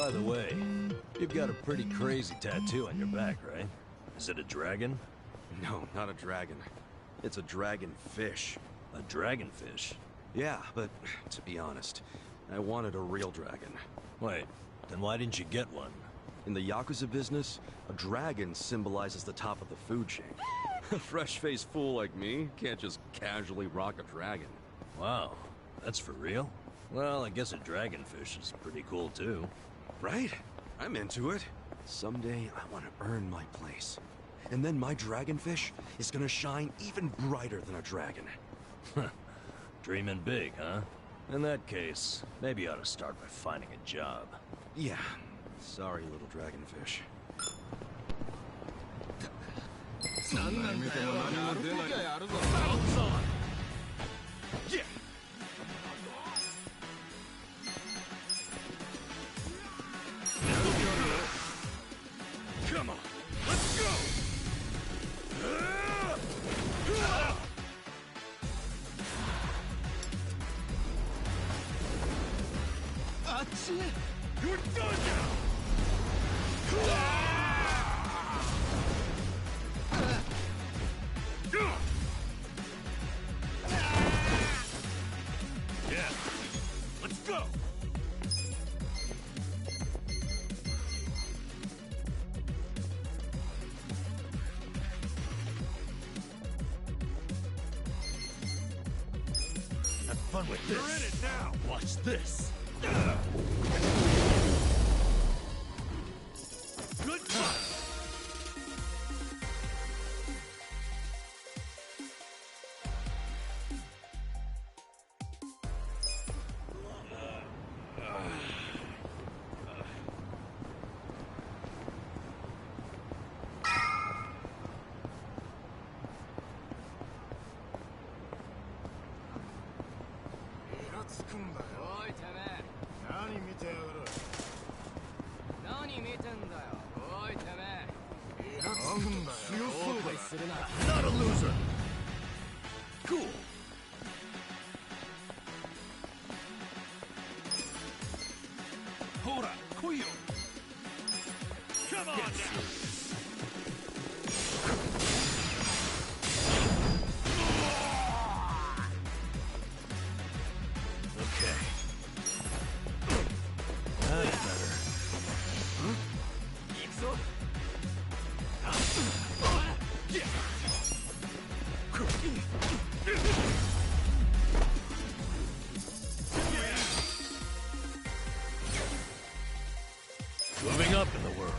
By the way, you've got a pretty crazy tattoo on your back, right? Is it a dragon? No, not a dragon. It's a dragonfish. A dragonfish? Yeah, but to be honest, I wanted a real dragon. Wait, then why didn't you get one? In the Yakuza business, a dragon symbolizes the top of the food chain. A fresh-faced fool like me can't just casually rock a dragon. Wow, that's for real? Well, I guess a dragonfish is pretty cool too. Right? I'm into it. Someday I want to earn my place. And then my dragonfish is gonna shine even brighter than a dragon. Dreaming big, huh? In that case, maybe you ought to start by finding a job. Yeah. Sorry, little dragonfish. Yeah. Come on, let's go! You're done now! Yeah, let's go! Have fun with this. You're in it now! Watch this. Good fight! Not a loser. Cool. Hora, Kuyo! Come on now! Okay. That's better. Moving up in the world.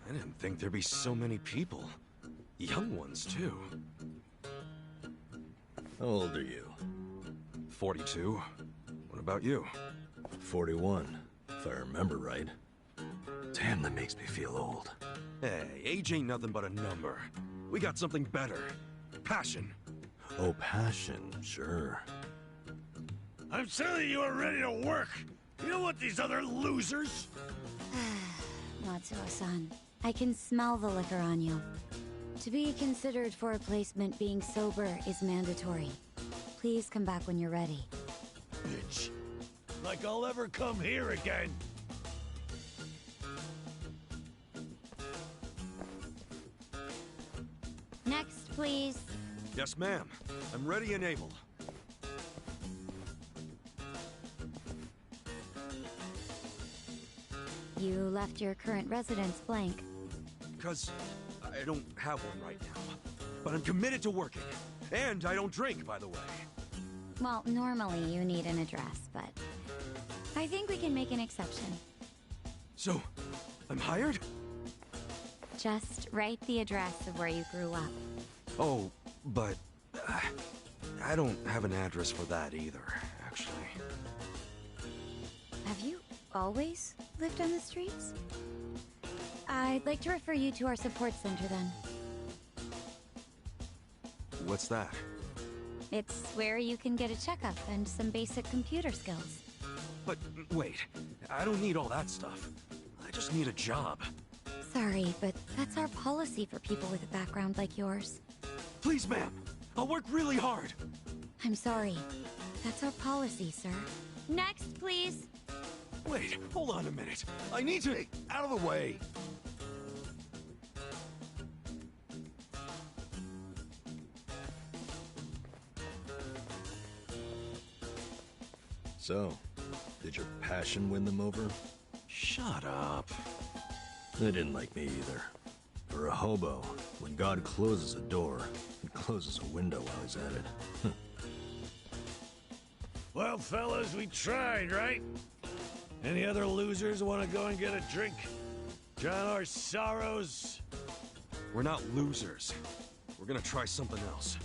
I didn't think there'd be so many people. Young ones, too. How old are you? 42. What about you? 41, if I remember right. Damn, that makes me feel old. Hey, age ain't nothing but a number. We got something better. Passion. Oh, passion, sure. I'm telling you, are ready to work. You know what these other losers? Matsuo-san, I can smell the liquor on you. To be considered for a placement, being sober is mandatory. Please come back when you're ready. Bitch. Like I'll ever come here again. Next, please. Yes, ma'am. I'm ready and able. You left your current residence blank. Because I don't have one right now. But I'm committed to working. And I don't drink, by the way. Well, normally you need an address, but I think we can make an exception. So, I'm hired? Just write the address of where you grew up. Oh, but I don't have an address for that either, actually. Have you always lived on the streets? I'd like to refer you to our support center then. What's that? It's where you can get a checkup and some basic computer skills. But wait, I don't need all that stuff. I just need a job. Sorry, but that's our policy for people with a background like yours. Please, ma'am. I'll work really hard. I'm sorry. That's our policy, sir. Next, please. Wait, hold on a minute. I need to... Hey, out of the way. So, did your passion win them over? Shut up. They didn't like me either. For a hobo, when God closes a door, he closes a window while he's at it. Well, fellas, we tried, right? Any other losers want to go and get a drink? Drown our sorrows? We're not losers. We're gonna try something else.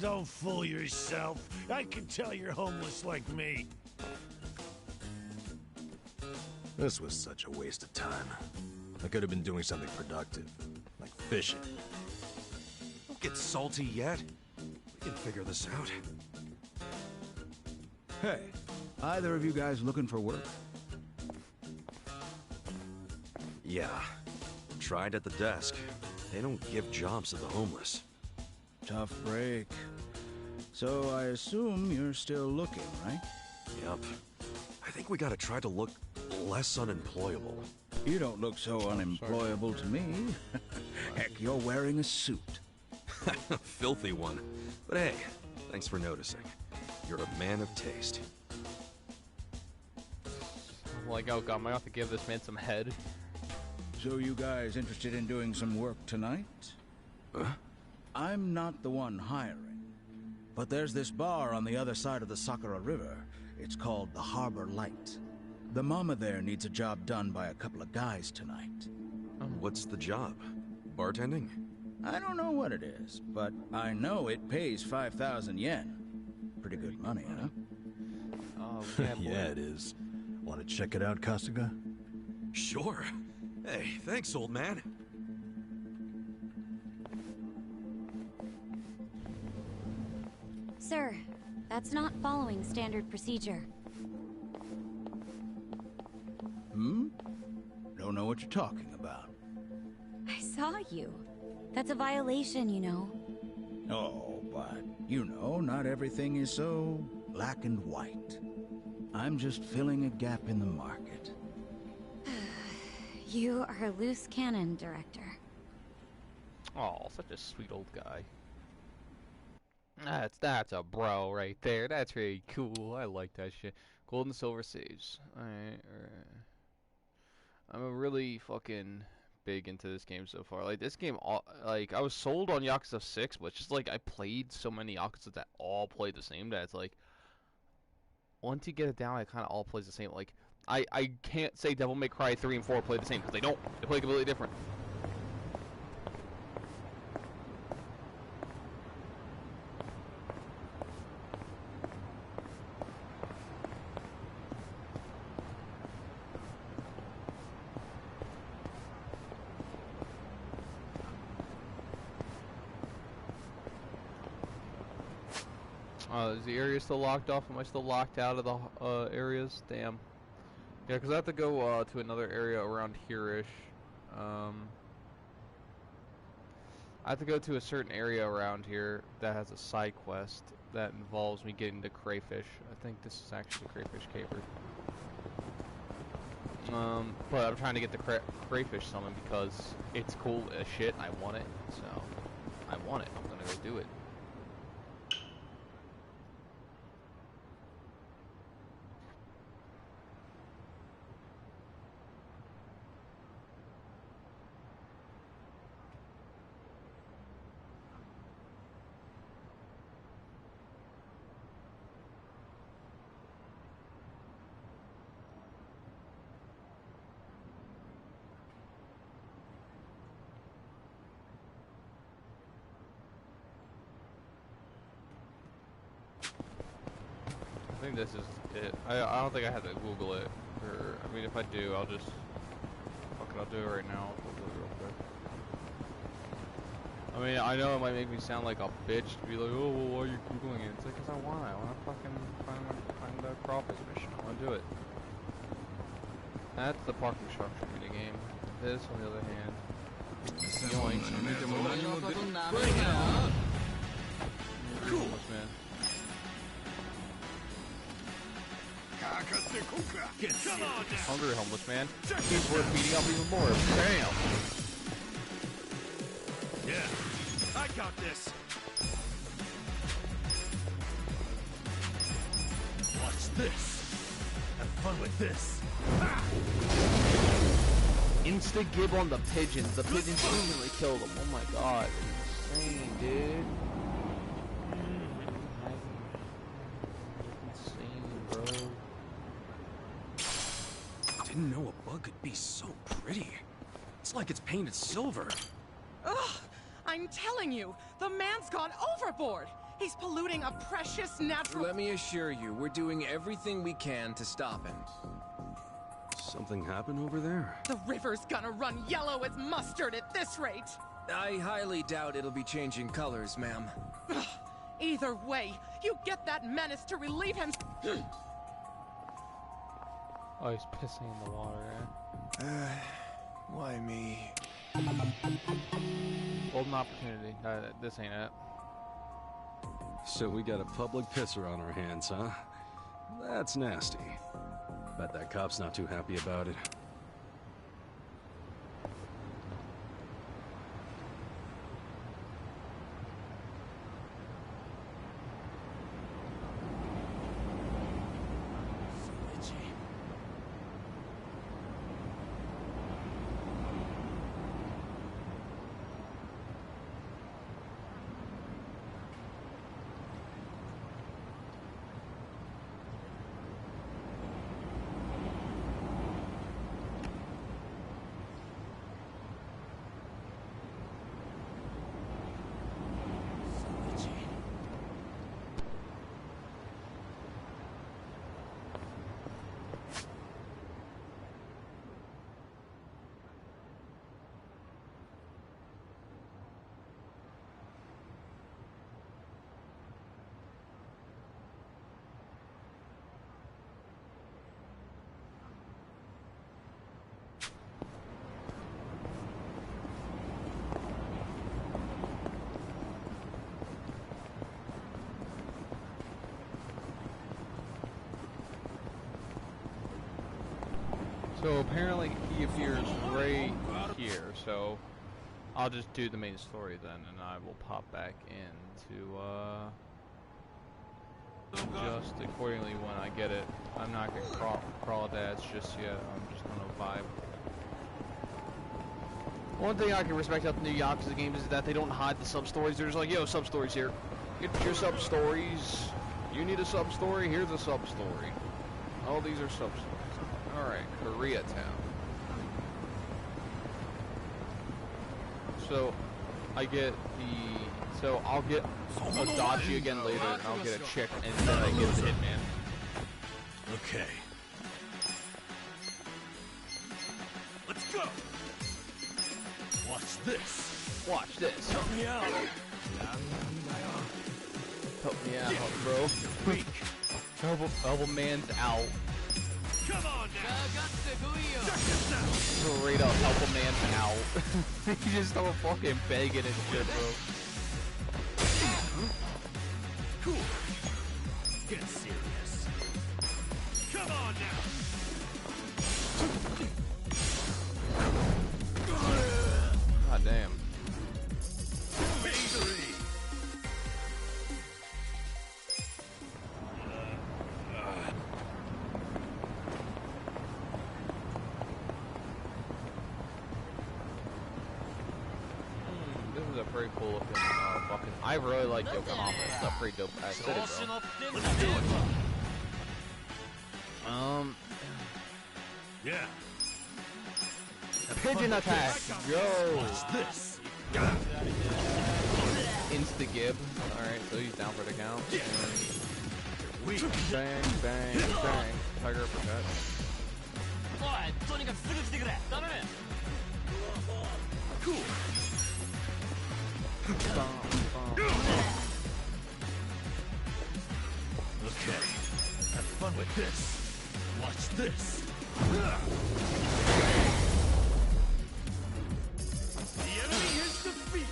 Don't fool yourself. I can tell you're homeless like me. This was such a waste of time. I could have been doing something productive, like fishing. Don't get salty yet. We can figure this out. Hey, either of you guys looking for work? Yeah. Tried at the desk. They don't give jobs to the homeless. Tough break. So I assume you're still looking, right? Yep. I think we gotta try to look less unemployable. You don't look so unemployable to me. Heck, you're wearing a suit. Filthy one. But hey, thanks for noticing. You're a man of taste. I'm like, oh god, am I have to give this man some head? So you guys interested in doing some work tonight? I'm not the one hiring. But there's this bar on the other side of the Sakura River. It's called the Harbor Light. The mama there needs a job done by a couple of guys tonight. What's the job? Bartending? I don't know what it is, but I know it pays 5,000 yen. Pretty good money, huh? Oh, yeah, boy. Yeah, it is. Want to check it out, Kasuga? Sure. Hey, thanks, old man. Sir, that's not following standard procedure. Don't know what you're talking about. I saw you. That's a violation, you know. Oh, but, you know, not everything is so black and white. I'm just filling a gap in the market. You are a loose cannon, Director. Oh, such a sweet old guy. That's a bro right there. That's really cool. I like that shit. Gold and silver saves. Alright. I'm really fucking big into this game so far. Like this game, like I was sold on Yakuza 6, but it's just like I played so many Yakuza that all play the same. That it's like once you get it down, it kind of all plays the same. Like I can't say Devil May Cry 3 and 4 play the same because they don't. They play completely different. Is the area still locked off? Am I still locked out of the areas? Damn. Yeah, because I have to go to another area around here-ish. I have to go to a certain area around here that has a side quest that involves me getting the Crawfish. I think this is actually Crawfish Caper. But I'm trying to get the Crawfish summon because it's cool as shit and I want it. So, I want it. I'm gonna go do it. I think this is it. I don't think I have to Google it. Or, I mean, if I do, I'll just... Fuck it, I'll do it right now. I'll Google it real quick. I mean, I know it might make me sound like a bitch to be like, oh, well, why are you Googling it? It's like, cause I wanna fucking find the crawfish mission. I wanna do it. That's the parking structure minigame. This, on the other hand, yoinks. Cool. Man. Come on now. Hungry homeless man. He's worth beating up even more. Bam! Yeah, I got this. Watch this. Have fun with this. Insta gib on the pigeons. The pigeons instantly killed him. Oh my god. Insane, dude. Insane, bro. Didn't know a bug could be so pretty. It's like it's painted silver. Ugh! I'm telling you, the man's gone overboard! He's polluting a precious natural— Let me assure you, we're doing everything we can to stop him. Something happened over there? The river's gonna run yellow as mustard at this rate! I highly doubt it'll be changing colors, ma'am. Ugh. Either way, you get that menace to relieve him— Oh, he's pissing in the water, Why me? Golden opportunity. This ain't it. So we got a public pisser on our hands, huh? That's nasty. Bet that cop's not too happy about it. So apparently he appears right here, so I'll just do the main story then, and I will pop back into just accordingly when I get it. I'm not gonna crawl dads just yet. I'm just gonna vibe. One thing I can respect about the new Yakuza games is that they don't hide the sub-stories. They're just like, yo, sub-stories here. Get your sub-stories. You need a sub-story? Here's a sub-story. All these are sub-stories. Alright, Koreatown. So, I get the... So, I'll get a Dachi again later, and I'll get a chick, and then I get the Hitman. Okay. Let's go. Watch this. Watch this. Help me out. Help me out, bro. Weak. Help a man's out. Come on now. Check this out. Straight up, help a man's out. He just start fucking begging and shit, bro. Cool. Get serious. Come on now. God damn. Victory. This is a pretty cool looking fucking... I really like Yokohama. It's a pretty dope city, bro. Let's do it. Yeah. Pigeon attack! Yo! Watch this. Insta-gib. Alright, so he's down for the count. Weak. Bang, bang, bang. Tiger uppercut. Cool. Okay, have fun with this. Watch this. The enemy is defeated.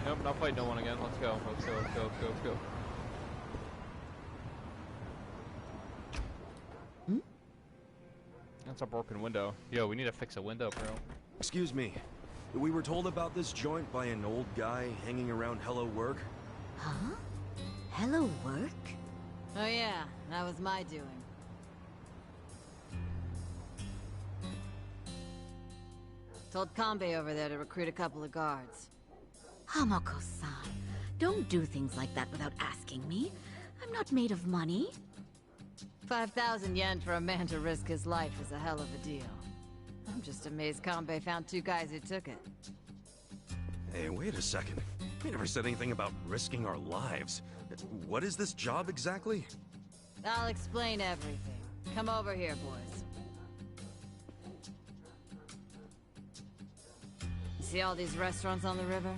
Nope, not fight no one again. Let's go. Let's go. Let's go. Let's go. Let's go. That's a broken window. Yo, we need to fix a window, bro. Excuse me. We were told about this joint by an old guy hanging around Hello Work. Huh? Hello, work? Oh yeah, that was my doing. Told Kanbei over there to recruit a couple of guards. Hamako-san, don't do things like that without asking me. I'm not made of money. 5,000 yen for a man to risk his life is a hell of a deal. I'm just amazed Kanbei found 2 guys who took it. Hey, wait a second. We never said anything about risking our lives. What is this job exactly? I'll explain everything. Come over here, boys. See all these restaurants on the river?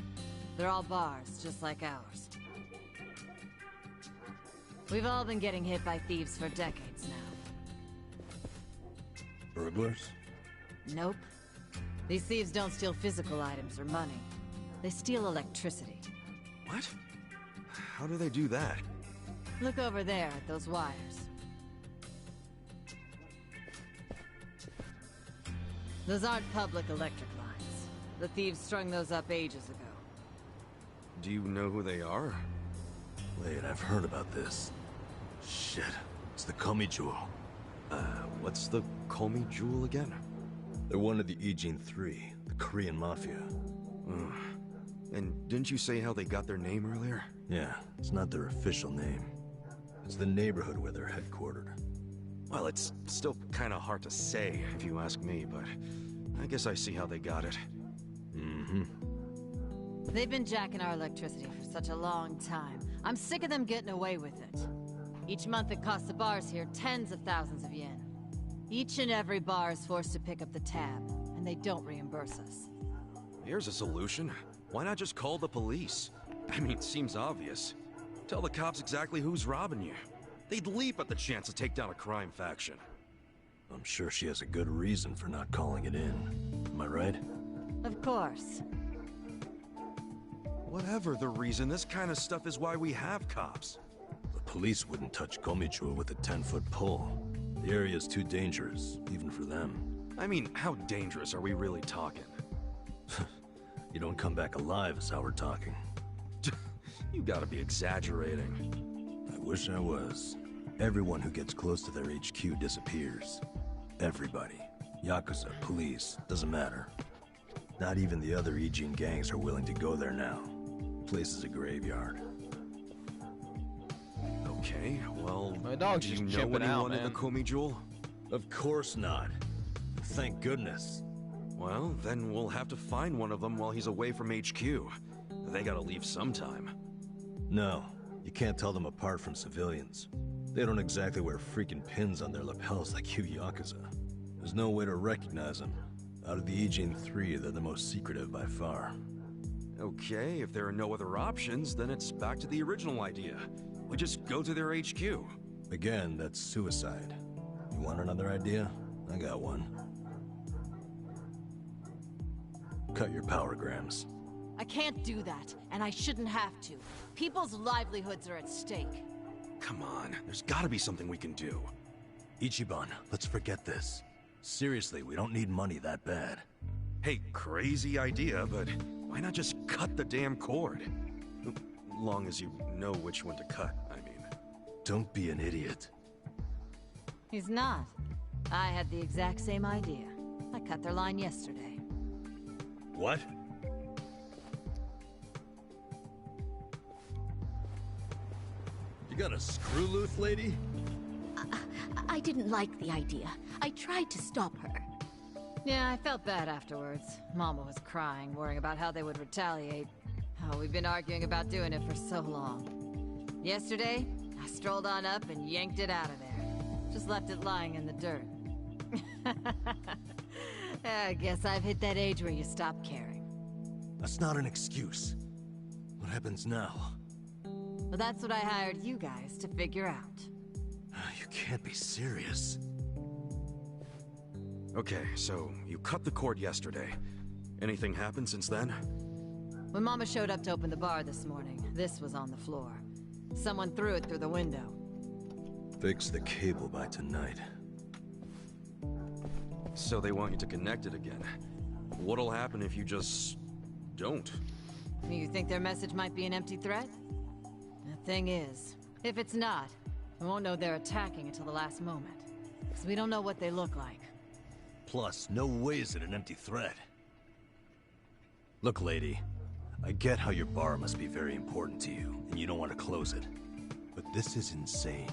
They're all bars, just like ours. We've all been getting hit by thieves for decades now. Burglars? Nope. These thieves don't steal physical items or money. They steal electricity. What? How do they do that? Look over there at those wires. Those aren't public electric lines. The thieves strung those up ages ago. Do you know who they are? Wait, I've heard about this. Shit, it's the Komi Jewel. What's the Komi Jewel again? They're one of the Ijin Three, the Korean Mafia. And didn't you say how they got their name earlier? Yeah, it's not their official name. It's the neighborhood where they're headquartered. Well, it's still kind of hard to say, if you ask me, but I guess I see how they got it. Mm-hmm. They've been jacking our electricity for such a long time. I'm sick of them getting away with it. Each month it costs the bars here tens of thousands of yen. Each and every bar is forced to pick up the tab, and they don't reimburse us. Here's a solution. Why not just call the police? I mean, it seems obvious. Tell the cops exactly who's robbing you. They'd leap at the chance to take down a crime faction. I'm sure she has a good reason for not calling it in. Am I right? Of course. Whatever the reason, this kind of stuff is why we have cops. The police wouldn't touch Komichua with a 10-foot pole. The area's too dangerous, even for them. I mean, how dangerous are we really talking? You don't come back alive is how we're talking. You gotta be exaggerating. I wish I was. Everyone who gets close to their HQ disappears. Everybody. Yakuza, police, doesn't matter. Not even the other Ijin gangs are willing to go there now. The place is a graveyard. Okay, well, My dog's do you just know chipping anyone out, in the man. Komi Jewel? Of course not. Thank goodness. Well, then we'll have to find one of them while he's away from HQ. They gotta leave sometime. No, you can't tell them apart from civilians. They don't exactly wear freaking pins on their lapels like you Yakuza. There's no way to recognize them. Out of the Ijin 3, they're the most secretive by far. Okay, if there are no other options, then it's back to the original idea. We just go to their HQ. Again, that's suicide. You want another idea? I got one. Cut your power grams. I can't do that, and I shouldn't have to. People's livelihoods are at stake. Come on, there's gotta be something we can do. Ichiban, let's forget this. Seriously, we don't need money that bad. Hey, crazy idea, but why not just cut the damn cord? Long as you know which one to cut, I mean. Don't be an idiot. He's not. I had the exact same idea. I cut their line yesterday. What? You got a screw loose, lady? I didn't like the idea. I tried to stop her. Yeah, I felt bad afterwards. Mama was crying, worrying about how they would retaliate. Oh, we've been arguing about doing it for so long. Yesterday, I strolled on up and yanked it out of there. Just left it lying in the dirt. I guess I've hit that age where you stop caring. That's not an excuse. What happens now? Well, that's what I hired you guys to figure out. You can't be serious. Okay, so you cut the cord yesterday. Anything happened since then? When Mama showed up to open the bar this morning, this was on the floor. Someone threw it through the window. Fix the cable by tonight. So they want you to connect it again. What'll happen if you just... don't? You think their message might be an empty threat? The thing is, if it's not, we won't know they're attacking until the last moment. Because we don't know what they look like. Plus, no way is it an empty threat. Look, lady, I get how your bar must be very important to you, and you don't want to close it. But this is insane.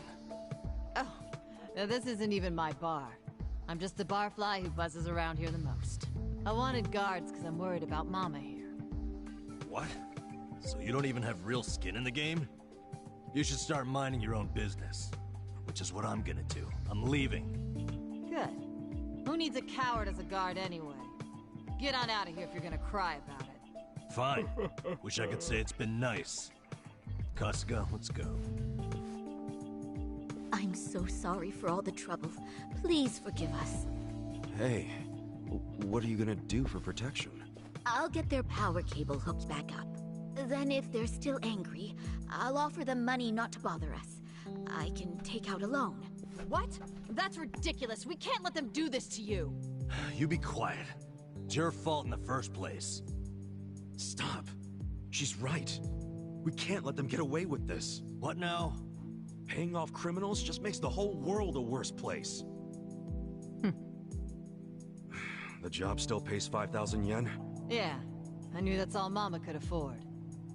Oh, now this isn't even my bar. I'm just the barfly who buzzes around here the most. I wanted guards because I'm worried about Mama here. What? So you don't even have real skin in the game? You should start minding your own business. Which is what I'm gonna do. I'm leaving. Good. Who needs a coward as a guard anyway? Get on out of here if you're gonna cry about it. Fine. Wish I could say it's been nice. Kasuga, let's go. I'm so sorry for all the trouble. Please forgive us. Hey, what are you gonna do for protection? I'll get their power cable hooked back up. Then if they're still angry, I'll offer them money not to bother us. I can take out a loan. What? That's ridiculous. We can't let them do this to you. You be quiet. It's your fault in the first place. Stop. She's right. We can't let them get away with this. What now? Paying off criminals just makes the whole world a worse place. The job still pays 5,000 yen? Yeah, I knew that's all Mama could afford.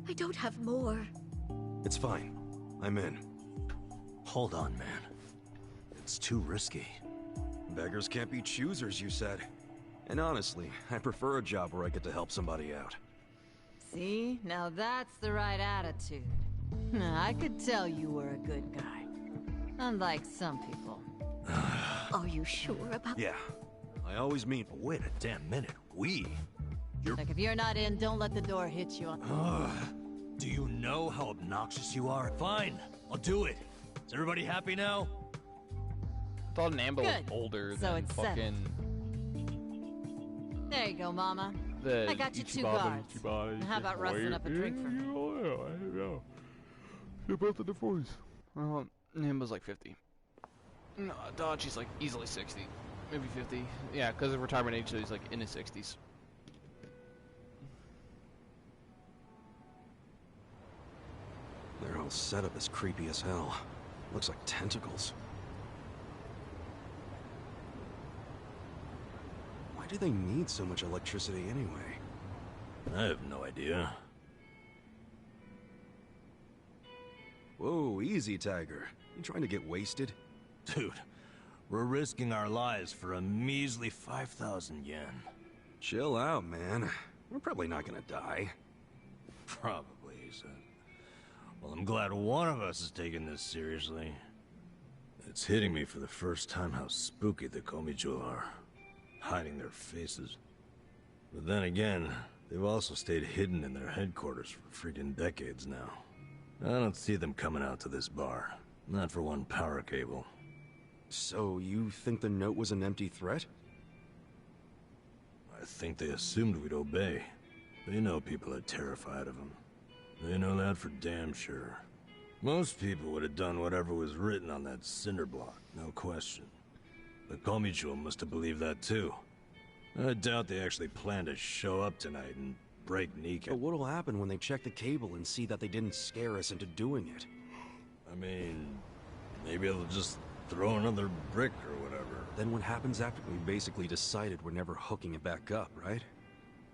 I don't have more. It's fine. I'm in. Hold on, man. It's too risky. Beggars can't be choosers, you said. And honestly, I prefer a job where I get to help somebody out. See? Now that's the right attitude. I could tell you were a good guy. Unlike some people. Are you sure about... Yeah. I always mean... Wait a damn minute. You're... Like, if you're not in, don't let the door hit you on... Do you know how obnoxious you are? Fine. I'll do it. Is everybody happy now? I thought Nambo was Good. older So than it's fucking... There you go, Mama. The I got you 2 guards. How about rustling up a drink for me? Yeah. You're both in the 40s. Nambo's like 50. No, Dodgy's like easily 60. Maybe 50. Yeah, because of retirement age, so he's like in his 60s. Their whole setup is creepy as hell. Looks like tentacles. Why do they need so much electricity anyway? I have no idea. Whoa, easy, Tiger. You trying to get wasted? Dude, we're risking our lives for a measly 5,000 yen. Chill out, man. We're probably not gonna die. Probably, he said. Well, I'm glad one of us is taking this seriously. It's hitting me for the first time how spooky the Komijo are. Hiding their faces. But then again, they've also stayed hidden in their headquarters for freaking decades now. I don't see them coming out to this bar. Not for one power cable. So, you think the note was an empty threat? I think they assumed we'd obey. They know people are terrified of them. They know that for damn sure. Most people would have done whatever was written on that cinder block, no question. The Komicho must have believed that too. I doubt they actually plan to show up tonight and break kneecap. But what'll happen when they check the cable and see that they didn't scare us into doing it? I mean, maybe they'll just throw another brick or whatever. Then what happens after we basically decided we're never hooking it back up, right?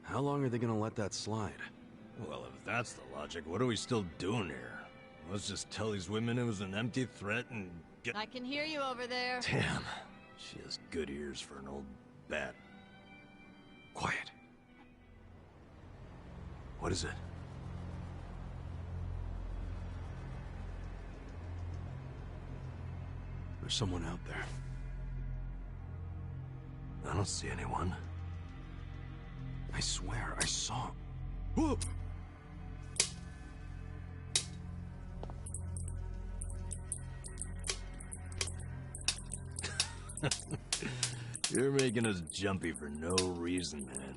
How long are they gonna let that slide? Well, if that's the logic, what are we still doing here? Let's just tell these women it was an empty threat and get... I can hear you over there. Damn. She has good ears for an old bat. Quiet. What is it? There's someone out there. I don't see anyone. I swear, I saw... Whoa! You're making us jumpy for no reason, man.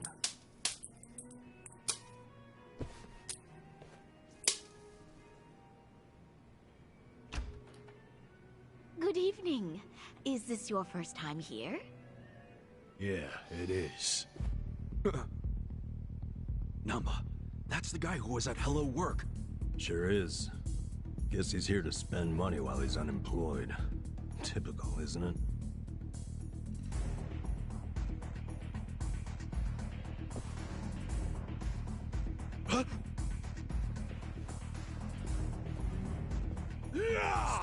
Good evening. Is this your first time here? Yeah, it is. Namba, that's the guy who was at Hello Work. Sure is. Guess he's here to spend money while he's unemployed. Typical, isn't it? Huh?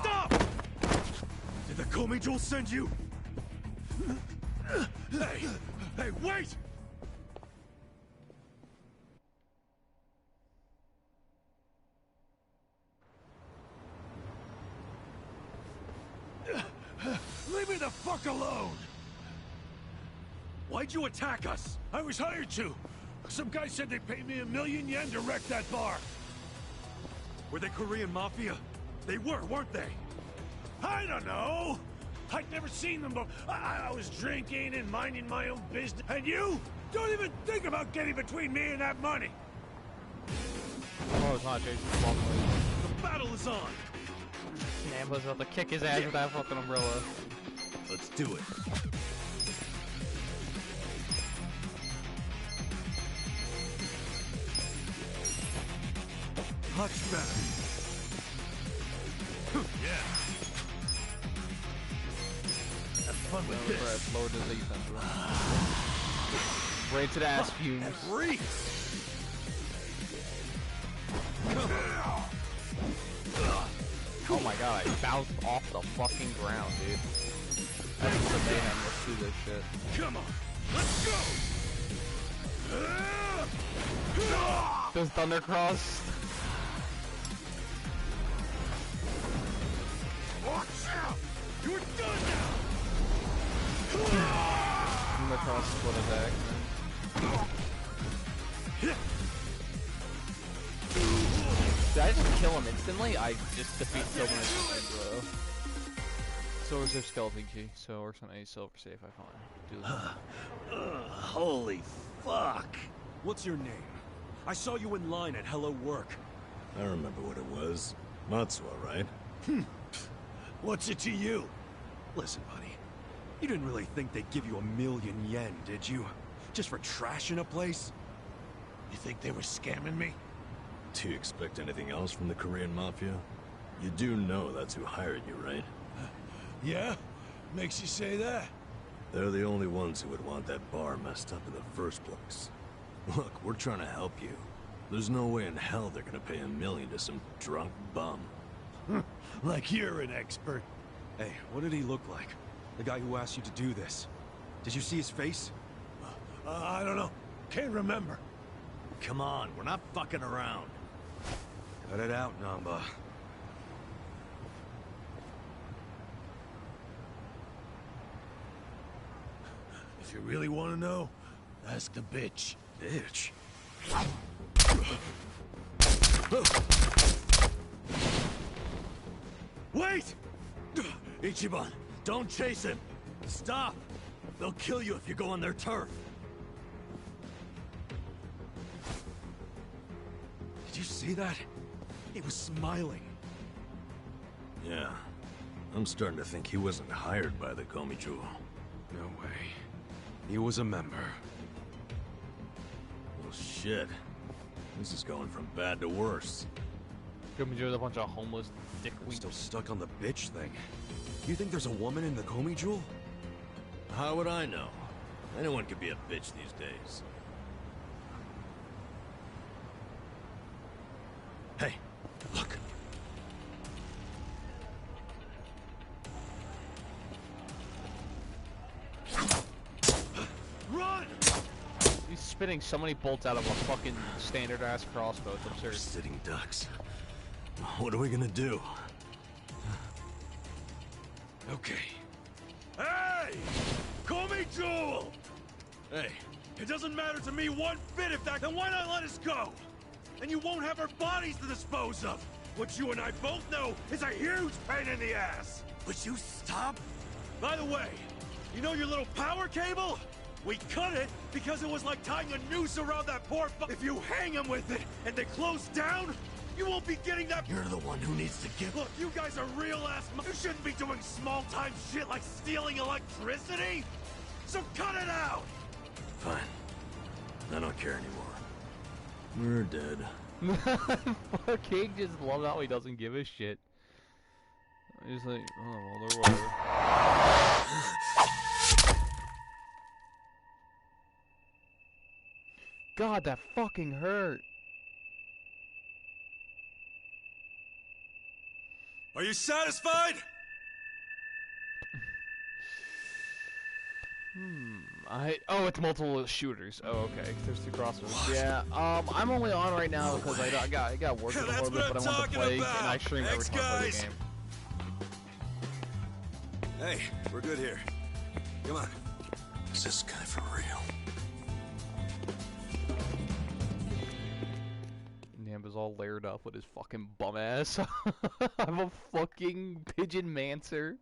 Stop! Did the Komi Jewel send you? Hey! Hey, wait! Leave me the fuck alone! Why'd you attack us? I was hired to. Some guy said they'd pay me 1,000,000 yen to wreck that bar. Were they Korean Mafia? They were, weren't they? I don't know. I'd never seen them before. I was drinking and minding my own business. And you? Don't even think about getting between me and that money. Oh, it's not Jason. The battle is on! Namba's about to kick his ass with that fucking umbrella. Let's do it. Much better. Yeah. Have fun with this. Lower the defense. Right to the ass fumes. Oh my god, I bounced off the fucking ground, dude. That's the mayhem. Let's do this shit. Come on. Let's go. Does Thunder Cross? Watch out. You're done now. Thunder Cross split attack. Did I just kill him instantly? I just defeat Silver instantly, bro. Silver Safe Skeleton Key, so it works on any silver safe I find. Do that. Holy fuck. What's your name? I saw you in line at Hello Work. I remember what it was. Matsuo, right? What's it to you? Listen, buddy. You didn't really think they'd give you 1,000,000 yen, did you? Just for trashing a place? You think they were scamming me? Do you expect anything else from the Korean Mafia? You do know that's who hired you, right? Yeah? Makes you say that? They're the only ones who would want that bar messed up in the first place. Look, we're trying to help you. There's no way in hell they're gonna pay 1,000,000 to some drunk bum. Like you're an expert. Hey, what did he look like? The guy who asked you to do this. Did you see his face? I don't know. Can't remember. Come on, we're not fucking around. Cut it out, Namba. If you really want to know, ask the bitch. Bitch? Wait! Ichiban, don't chase him! Stop! They'll kill you if you go on their turf. Did you see that? He was smiling. Yeah. I'm starting to think he wasn't hired by the Komi-Jewel. No way. He was a member. Well, shit. This is going from bad to worse. Komi Jewel's a bunch of homeless We're dickweeds. still stuck on the bitch thing. You think there's a woman in the Komi Jewel? How would I know? Anyone could be a bitch these days. spitting so many bolts out of a fucking standard-ass crossbow. It's absurd. Sitting ducks. What are we gonna do? Okay. Hey! Call me Joel! Hey, it doesn't matter to me one bit if that... Then why not let us go? And you won't have our bodies to dispose of! What you and I both know is a huge pain in the ass! Would you stop? By the way, you know your little power cable? We cut it because it was like tying a noose around that poor If you hang him with it and they close down, you won't be getting that- You're the one who needs to give- Look, you guys are real-ass You shouldn't be doing small-time shit like stealing electricity! So cut it out! Fine. I don't care anymore. We're dead. King just love how he doesn't give a shit. He's like, oh, well, they're whatever. God, that fucking hurt. Are you satisfied? Oh, it's multiple shooters. Oh, okay. There's 2 crossbows. Yeah. I'm only on right now because I got work in a little bit, but I want to play, and I stream every time I play the game. Hey, we're good here. Come on. Is this guy for real? Namba's all layered up with his fucking bum ass. I'm a fucking pigeon mancer.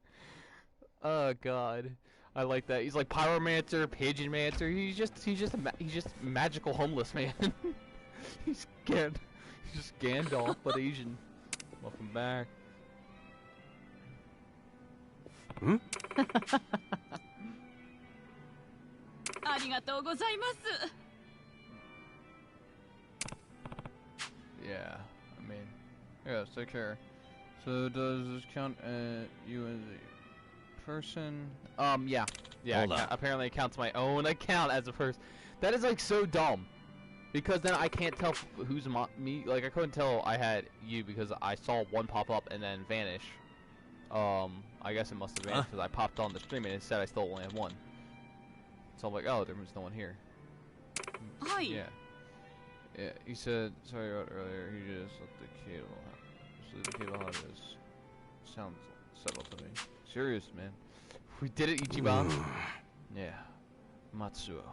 Oh god. I like that. He's like pyromancer, pigeon mancer. He's just magical homeless man. he's just Gandalf, but Asian. Welcome back. Hmm? Yeah, I mean, yeah, take care. So does this count you as a person? Yeah. Apparently it counts my own account as a person. That is like so dumb, because then I can't tell who's me. Like I couldn't tell I had you because I saw one pop up and then vanish. I guess it must have vanished because I popped on the stream and it said I still only have one. So I'm like, oh, there was no one here. Hi. Yeah. Yeah, he said, sorry about earlier, he just let the cable out. So the cable out is, sounds subtle to me. Serious, man. We did it, Ichiban. Yeah. Matsuo.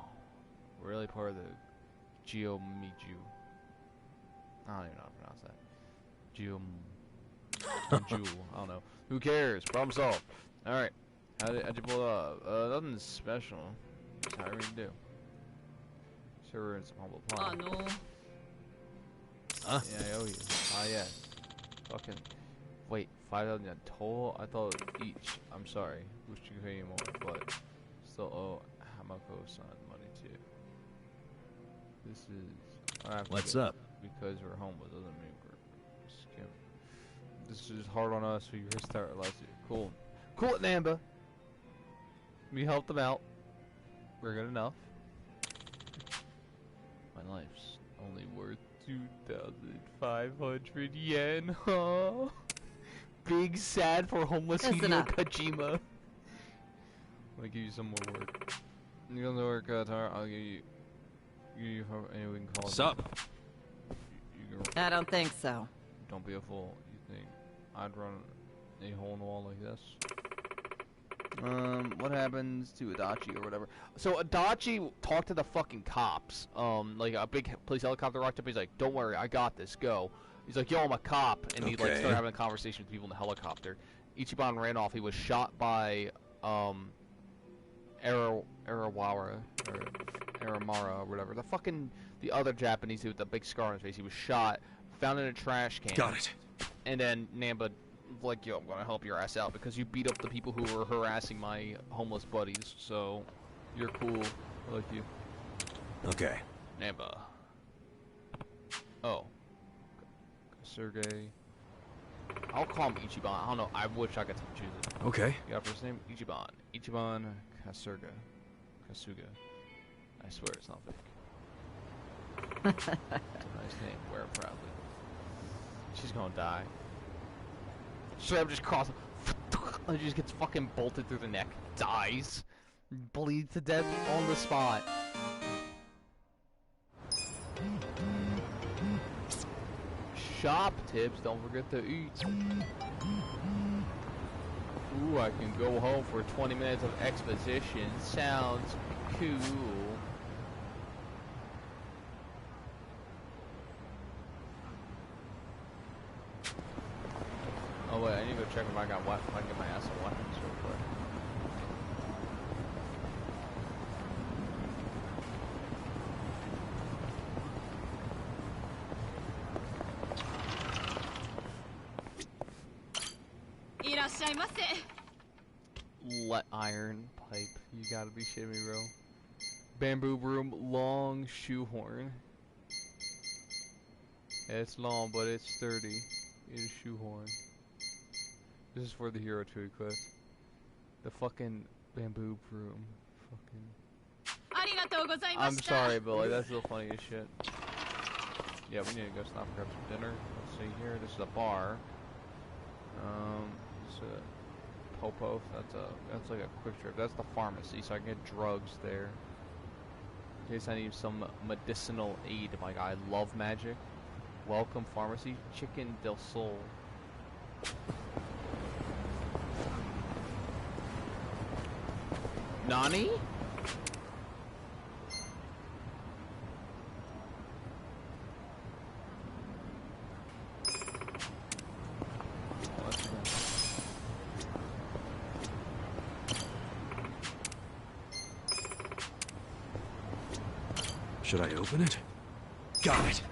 We're really part of the Geomiju. I don't even know how to pronounce that. Geom... I don't know. Who cares? Problem solved. Alright. How'd you pull it off? Nothing special. Just however you do. Sure, it's a humble pie. No. Yeah, I owe you. Yeah. Fucking. Wait, 5,000 in total? I thought each. I'm sorry. Wish you could pay you more, but still owe Hamako-san money too. This is. What's up? Because we're homeless doesn't mean we're skim. This is hard on us. We restart our lives. Cool. Cool it, Namba. We helped them out. We're good enough. My life's only worth 2,500 yen, huh? Big sad for homeless Hideo Kojima. I'm gonna give you some more work. You don't work, Tara. I'll give you we can call What's up? I don't think so. Don't be a fool. You think I'd run a hole in the wall like this? What happens to Adachi or whatever? So Adachi talked to the fucking cops. Like a big police helicopter rocked up. He's like, "Don't worry, I got this. Go." He's like, "Yo, I'm a cop," and he like started having a conversation with people in the helicopter. Ichiban ran off. He was shot by Arawara or Aramara or whatever. The other Japanese dude with the big scar on his face. He was shot, found in a trash can. Got it. And then Namba, like, yo, I'm gonna help your ass out because you beat up the people who were harassing my homeless buddies. So you're cool. I like you. Okay. Namba. Oh. Sergey. I'll call him Ichiban. I don't know. I wish I could choose it. Okay. You got first name? Ichiban. Ichiban Kasuga. I swear it's not fake. It's a nice name. Wear it proudly. She's gonna die. Shab just crosses. She just gets fucking bolted through the neck. Dies. Bleeds to death on the spot. shop tips. Don't forget to eat. Ooh, I can go home for 20 minutes of exposition. Sounds cool. Oh wait, I need to go check if I got if I can get my ass on weapons real quick. Let iron pipe. You gotta be shitting me, bro. Bamboo broom, long shoehorn. Yeah, it's long, but it's sturdy. It is shoehorn. This is for the hero to equip. The fucking bamboo broom. Fucking. I'm sorry, but like that's still funny as shit. Yeah, we need to go stop and grab some dinner. Let's see here. This is a bar. It's a Popo. That's like a quick trip. That's the pharmacy, so I can get drugs there. In case I need some medicinal aid. Like I love magic. Welcome pharmacy. Chicken del Sol. Nani? Should I open it? Got it.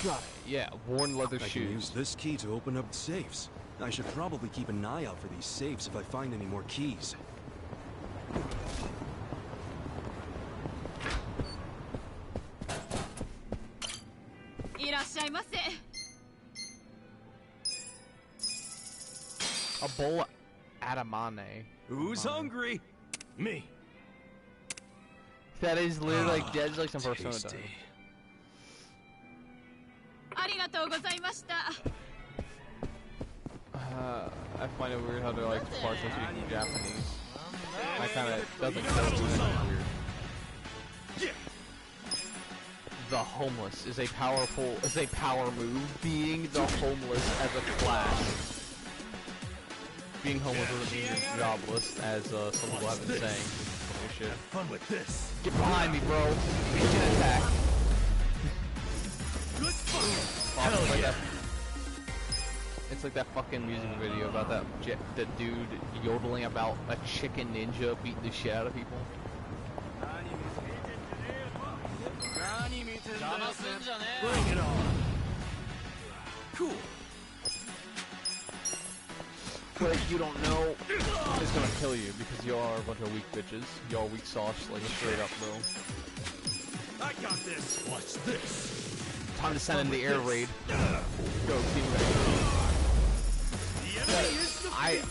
Got it. Yeah, worn leather shoes. I can use this key to open up safes. I should probably keep an eye out for these safes if I find any more keys. A bowl of adamane. Who's hungry? Me. That is literally like that's like some Persona done. I find it weird how they're like partial speaking Japanese. I kind of doesn't feel weird. The homeless is a power move. Being the homeless as a class. Being homeless doesn't mean you're jobless, as some people have been saying. Shit. Have fun with this. Get behind me, bro. Pigeon attack. Good fun. Hell yeah. It's like that fucking music video about that dude yodeling about a chicken ninja beating the shit out of people. Bring it on. Cool. But you don't know it's gonna kill you because y'all are a bunch of weak bitches. Y'all weak sauce, like straight up, bro. I got this. Watch this. Time to send in the air raid. Go, team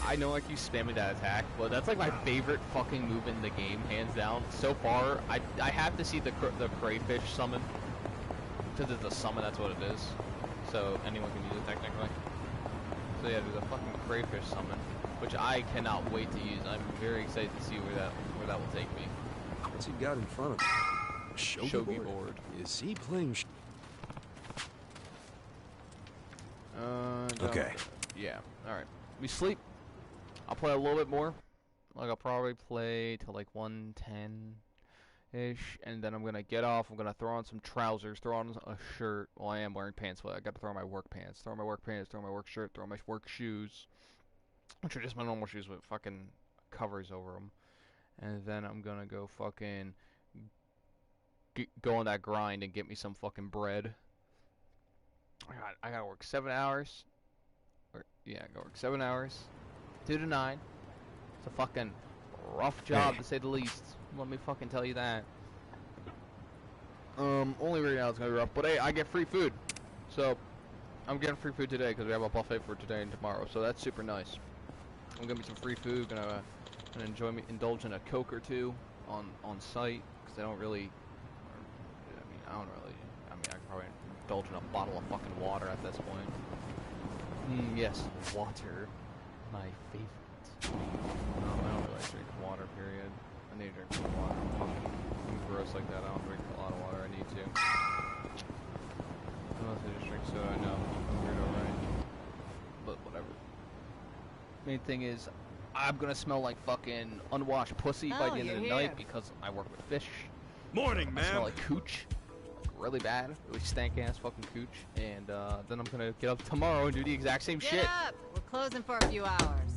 I know like you spamming that attack, but that's like my favorite fucking move in the game, hands down. So far, I have to see the crayfish summon. Because it's a summon, that's what it is. So anyone can use it technically. So yeah, there's a fucking crayfish summon, which I cannot wait to use. I'm very excited to see where that will take me. What's he got in front of him? Shogi board. Is he playing? Okay. Yeah. All right. We sleep. I'll play a little bit more. Like I'll probably play till like 1:10-ish, and then I'm gonna get off. I'm gonna throw on some trousers, throw on a shirt. Well, I am wearing pants, but I got to throw on my work pants, throw on my work pants, throw on my work shirt, throw on my work shoes, which are just my normal shoes with fucking covers over them. And then I'm gonna go fucking go on that grind and get me some fucking bread. I gotta work 7 hours. Yeah, I gotta work 7 hours, 2 to 9. It's a fucking rough job to say the least. Let me fucking tell you that. Only right now it's gonna be rough, but hey, I get free food. So, I'm getting free food today because we have a buffet for today and tomorrow. So that's super nice. I'm gonna be some free food. Gonna indulge in a Coke or two on site because I don't really. I can probably indulge in a bottle of fucking water at this point. Yes, water, my favorite. I don't really drink water, period. I need to drink some water. I'm gross like that. I don't drink a lot of water. I need to. Unless I just drink soda, no. Main thing is, I'm gonna smell like fucking unwashed pussy by the end of the night because I work with fish. Morning, I ma'am. smell like cooch. Like really bad. Really stank ass fucking cooch. And then I'm gonna get up tomorrow and do the exact same shit. Get up! We're closing for a few hours.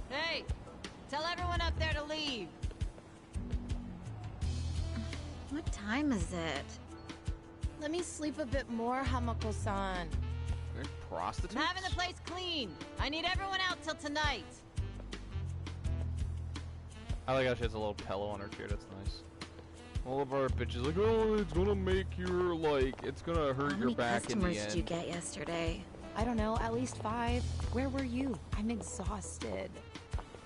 Hey! Tell everyone up there to leave. What time is it? Let me sleep a bit more, Hamako-san. There's prostitutes? I'm having the place clean. I need everyone out till tonight. I like how she has a little pillow on her chair. That's nice. All of our bitches like, oh, it's gonna make your, like, it's gonna hurt your back in the end. How many customers did you get yesterday? I don't know, at least 5. Where were you? I'm exhausted.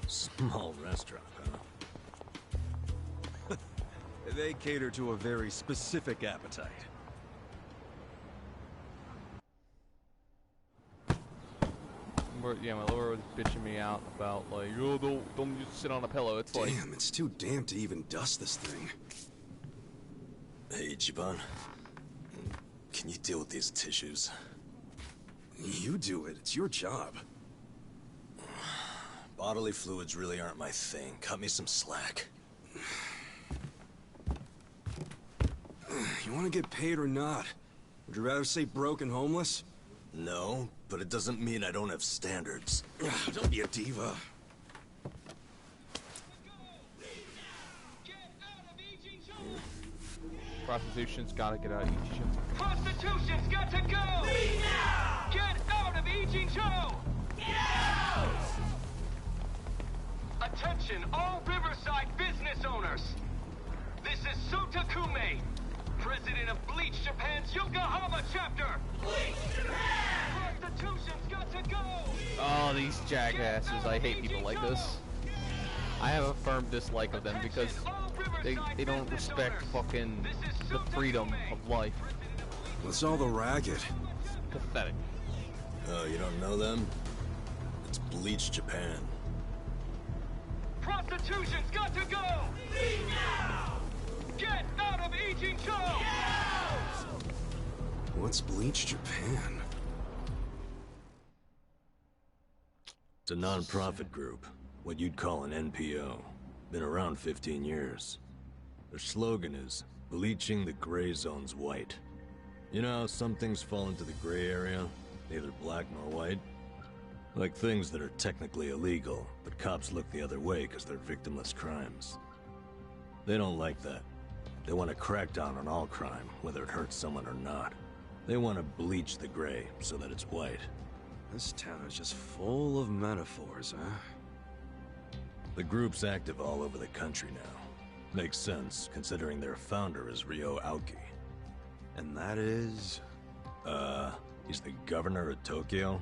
Small restaurant, huh? They cater to a very specific appetite. Yeah, my lover was bitching me out about, like, oh, don't just sit on a pillow. It's like... Damn, it's too damp to even dust this thing. Hey, Ichiban. Can you deal with these tissues? You do it. It's your job. Bodily fluids really aren't my thing. Cut me some slack. You want to get paid or not? Would you rather say broke and homeless? No, but it doesn't mean I don't have standards. Don't be a diva. Prostitution's gotta get out of Ichincho. Prostitution's got to go! Leave now! Get out of Ichincho! Get out! Attention, all Riverside business owners! This is Sotakume, president of Bleach Japan's Yokohama chapter! Bleach Japan! Prostitution's got to go! Oh, these jackasses. I hate people like this. I have a firm dislike of them because they don't respect fucking the freedom of life. What's all the racket? Pathetic. Oh, you don't know them? It's Bleach Japan. Prostitution's got to go! Leave now! Get out of Ichincho! What's Bleach Japan? It's a non-profit group. What you'd call an NPO. Been around 15 years. Their slogan is, bleaching the gray zones white. You know how some things fall into the gray area? Neither black nor white? Like things that are technically illegal, but cops look the other way because they're victimless crimes. They don't like that. They want to crack down on all crime, whether it hurts someone or not. They want to bleach the gray so that it's white. This town is just full of metaphors, huh? The group's active all over the country now. Makes sense, considering their founder is Ryo Aoki. And that is... He's the governor of Tokyo?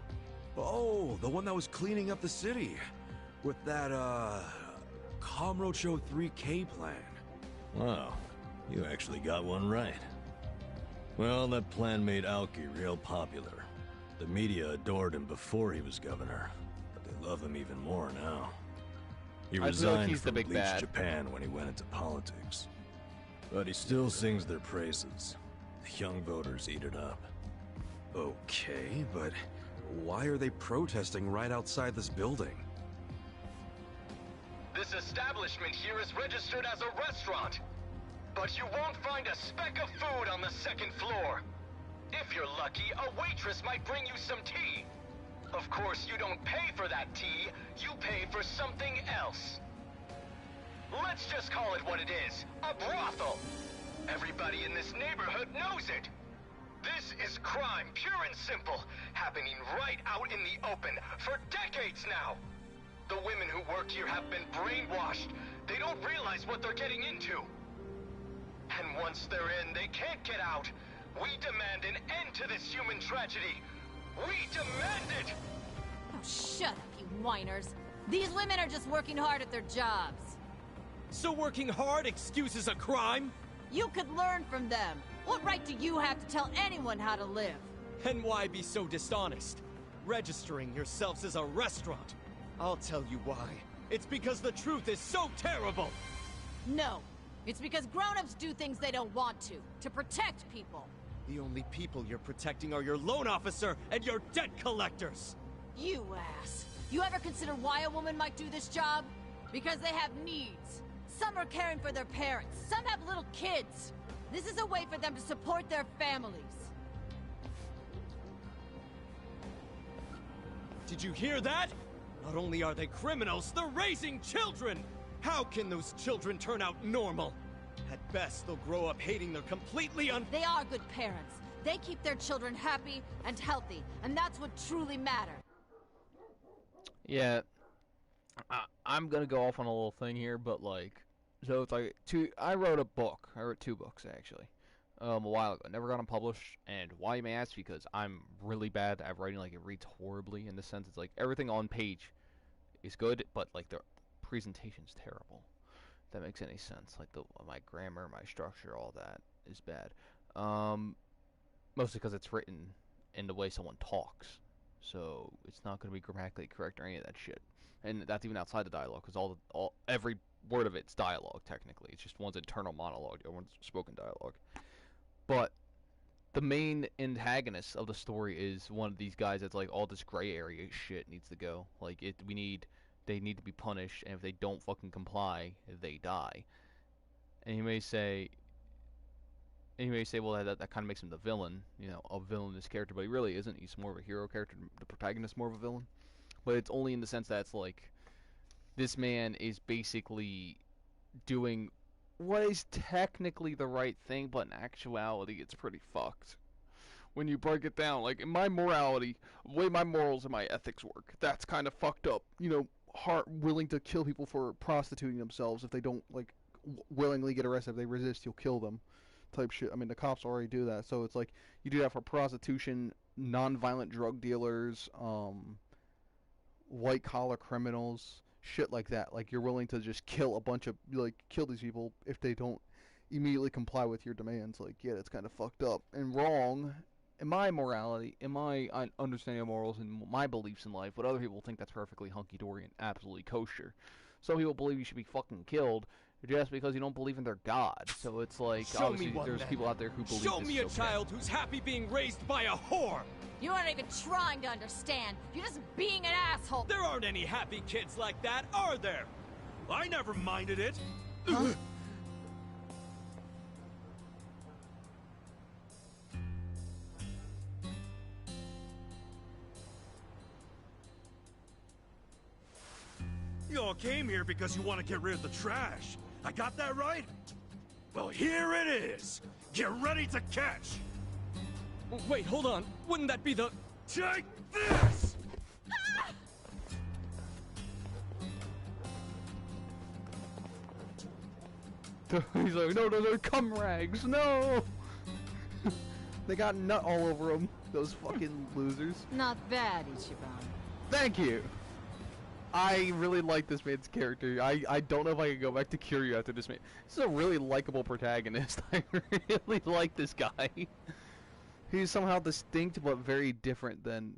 Oh, the one that was cleaning up the city. With that, Kamurocho 3K plan. Wow, you actually got one right. Well, that plan made Aoki real popular. The media adored him before he was governor, but they love him even more now. He resigned from Bleach Japan when he went into politics. But he still sings their praises. The young voters eat it up. Okay, but why are they protesting right outside this building? This establishment here is registered as a restaurant. But you won't find a speck of food on the 2nd floor. If you're lucky, a waitress might bring you some tea. Of course, you don't pay for that tea, you pay for something else. Let's just call it what it is, a brothel. Everybody in this neighborhood knows it. This is crime, pure and simple, happening right out in the open for decades now. The women who work here have been brainwashed. They don't realize what they're getting into. And once they're in, they can't get out. We demand an end to this human tragedy. We demand it! Oh, shut up, you whiners. These women are just working hard at their jobs. So working hard excuses a crime? You could learn from them. What right do you have to tell anyone how to live? And why be so dishonest? Registering yourselves as a restaurant. I'll tell you why. It's because the truth is so terrible! No. It's because grown-ups do things they don't want to protect people. The only people you're protecting are your loan officer and your debt collectors! You ass. You ever consider why a woman might do this job? Because they have needs. Some are caring for their parents. Some have little kids. This is a way for them to support their families. Did you hear that? Not only are they criminals, they're raising children! How can those children turn out normal? At best, they'll grow up hating their completely They are good parents. They keep their children happy and healthy, and that's what truly matters. Yeah, I'm gonna go off on a little thing here, but like, so it's like I wrote a book. I wrote 2 books actually, a while ago. Never got them published, and why you may ask? Because I'm really bad at writing. Like, it reads horribly in the sense it's like everything on page is good, but like the presentation's terrible. If that makes any sense. Like my grammar, my structure, all that is bad. Mostly because it's written in the way someone talks. So it's not going to be grammatically correct or any of that shit, and that's even outside the dialogue, because every word of it's dialogue technically. It's just one's internal monologue, the one's spoken dialogue. But the main antagonist of the story is one of these guys that's like, all this gray area shit needs to go. Like they need to be punished, and if they don't fucking comply, they die. And you may say, well, that kind of makes him the villain, you know, a villainous character, but he really isn't. He's more of a hero character. The protagonist more of a villain, but it's only in the sense that it's like this man is basically doing what is technically the right thing, but in actuality, it's pretty fucked. When you break it down, like in my morality, the way my morals and my ethics work, that's kind of fucked up. You know, willing to kill people for prostituting themselves if they don't like willingly get arrested. If they resist, you'll kill them. Type shit. I mean, the cops already do that, so it's like you do that for prostitution, non-violent drug dealers, white-collar criminals, shit like that. Like, you're willing to just kill kill these people if they don't immediately comply with your demands. Like, yeah, that's kind of fucked up and wrong in my morality, in my understanding of morals, and my beliefs in life. But other people think that's perfectly hunky-dory and absolutely kosher. Some people believe you should be fucking killed just because you don't believe in their god. So it's like, obviously, there's people out there who believe Show this me a is okay. child who's happy being raised by a whore! You aren't even trying to understand. You're just being an asshole. There aren't any happy kids like that, are there? I never minded it. Huh? You all came here because you want to get rid of the trash. I got that right? Well, here it is. Get ready to catch. Wait, hold on. Wouldn't that be the... Take this! He's like, no, they're cum rags, no! They got nut all over them, those fucking losers. Not bad, Ichiban. Thank you! I really like this man's character. I don't know if I can go back to Kiryu after this man. This is a really likable protagonist. I really like this guy. He's somehow distinct but very different than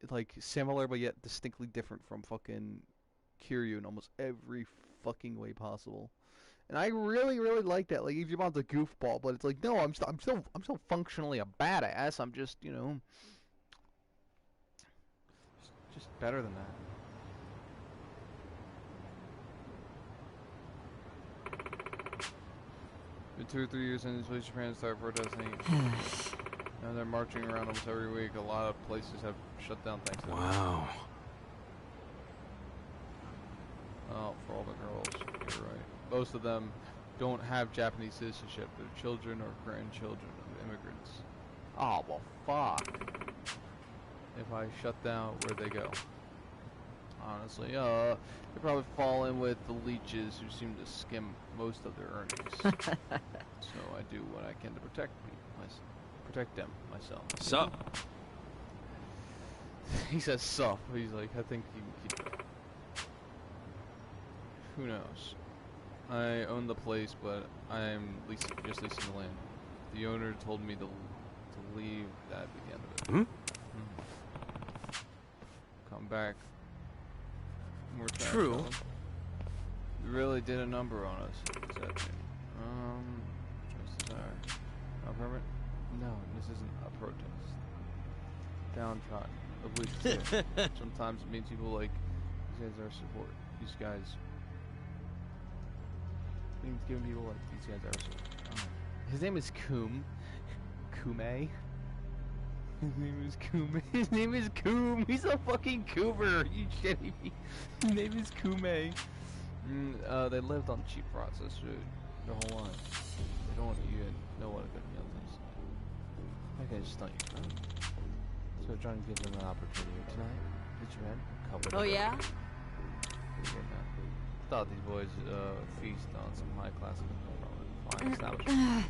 like similar but yet distinctly different from fucking Kiryu in almost every fucking way possible. And I really like that. Like, Ichiban's a goofball, but it's like, no, I'm still functionally a badass. I'm just, you know, just better than that. Been 2 or 3 years since police Japan started protesting. And they're marching around almost every week. A lot of places have shut down thanks to them. Wow. Oh, for all the girls. You're right. Most of them don't have Japanese citizenship. They're children or grandchildren of immigrants. Oh, well, fuck. If I shut down, where'd they go? Honestly, they probably fall in with the leeches who seem to skim most of their earnings. So I do what I can to protect them myself. Sup? He says sup. He's like, I think he who knows? I own the place, but I'm just leasing the land. The owner told me to leave that at the end of it. Come back. More trash. True. You really did a number on us. Permit? No, this isn't a protest. Downtrodden. Oblique. Sometimes it means people like these guys are support. These guys means giving people like these guys are support. His name is Kume. Kume. His name is Kume. His name is Kume. He's a fucking Cooper. You shitting me? His name is Kume. They lived on cheap processed food their whole lives. They don't even know what a good meal tastes like. Okay, just don't eat them. So trying to give them an opportunity tonight. Get your head covered. Oh yeah? Thought these boys feast on some high class fine establishment.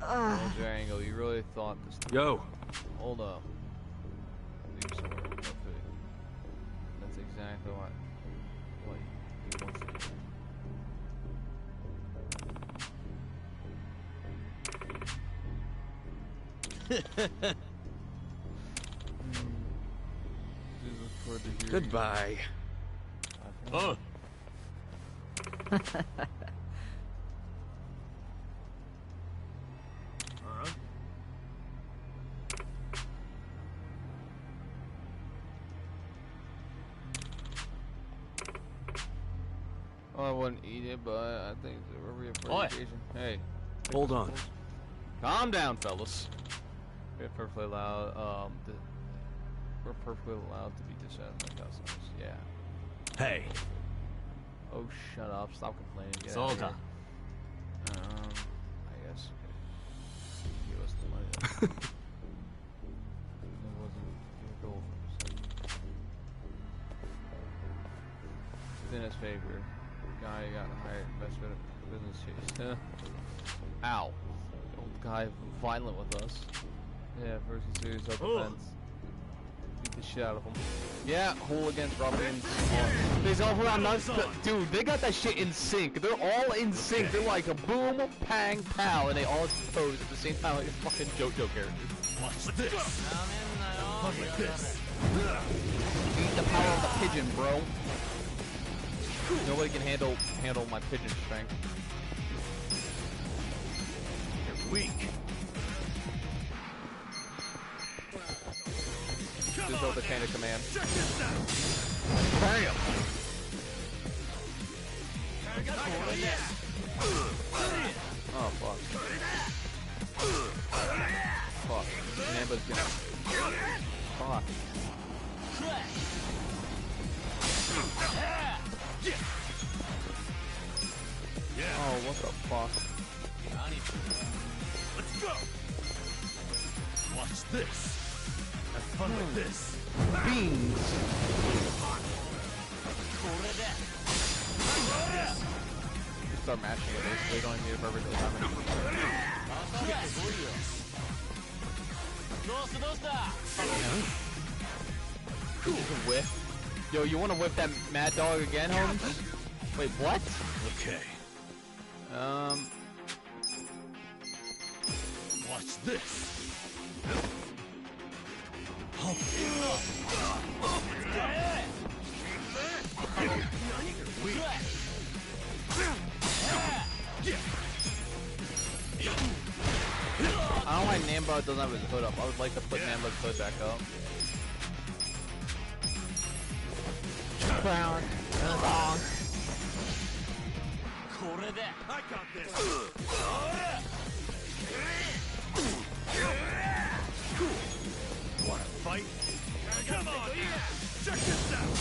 Django, you really thought this? Yo. Hold up. Leave somewhere with no food. That's exactly what he wants to do. Goodbye. Oh. I wouldn't eat it, but I think it's a reappreciation. Hey, hold on. Calm down, fellas. We're perfectly allowed. We're perfectly allowed to be dissatisfied customers. Yeah. Hey. Oh, shut up! Stop complaining. Get It's all out done. I guess. Give us the money. It wasn't your goal. In his favor, guy got hired investment business chase. Ow! The old guy violent with us. Yeah, first and serious self-defense. Beat the shit out of him. Yeah, hooligans, ruffians. There's all around us. Dude, they got that shit in sync. They're all in sync. They're like a boom, pang, pow, and they all pose at the same time like a fucking JoJo character. Watch this. Like this. Eat the power of the pigeon, bro. Nobody can handle my pigeon strength. You're weak. Just over the chain of command. Check this out. Bam! Oh fuck. Fuck. Namba's gonna. Fuck. Oh, what the fuck? Let's go. Watch this. Have fun with this. Beans. You start mashing it, basically. Don't need it for everything happening. You can whiff. Yo, you want to whip that mad dog again, Holmes? Wait, what? Okay. Watch this. I don't know why Namba doesn't have his hood up. I would like to put Namba's hood back up. Crown. Long. I got this. Wanna fight? Come on! Check this out!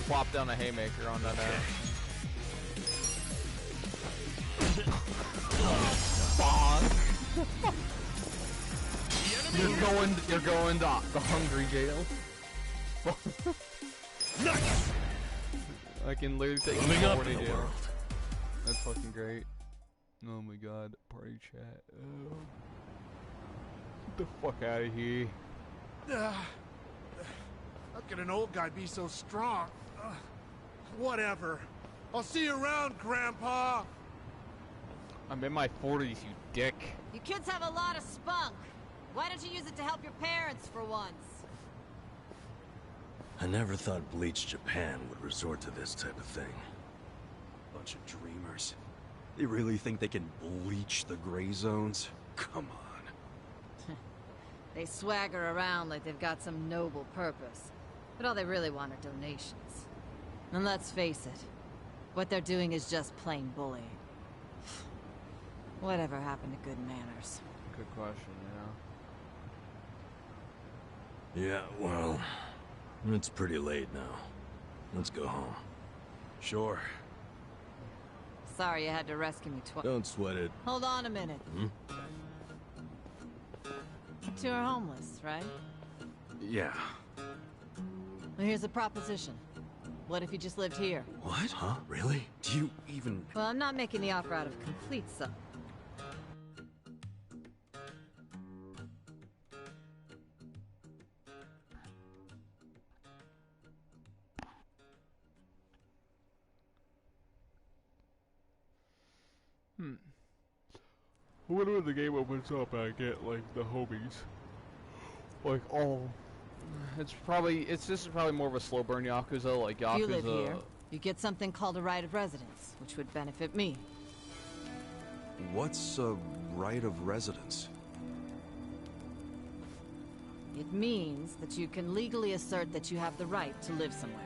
Plop down a haymaker on that ass. You're going to the hungry jail. Nice! I can literally take you to 40 jail. That's fucking great. Oh my god, party chat. Oh. Get the fuck out of here. How can an old guy be so strong? Whatever. I'll see you around, Grandpa. I'm in my 40s, you dick. You kids have a lot of spunk. Why don't you use it to help your parents for once? I never thought Bleach Japan would resort to this type of thing. Bunch of dreamers. They really think they can bleach the gray zones? Come on. They swagger around like they've got some noble purpose. But all they really want are donations. And let's face it, what they're doing is just plain bullying. Whatever happened to good manners? Good question, Yeah, well, it's pretty late now. Let's go home. Sure. Sorry you had to rescue me twice. Don't sweat it. Hold on a minute. Hmm? You two are homeless, right? Yeah. Well, here's a proposition. What if you just lived here? What? Huh? Really? Do you even... Well, I'm not making the offer out of complete suck. I wonder when the game opens up and I get, like, the homies. Like, all... This is probably more of a slow burn Yakuza, like Yakuza... If you live here, you get something called a right of residence, which would benefit me. What's a right of residence? It means that you can legally assert that you have the right to live somewhere.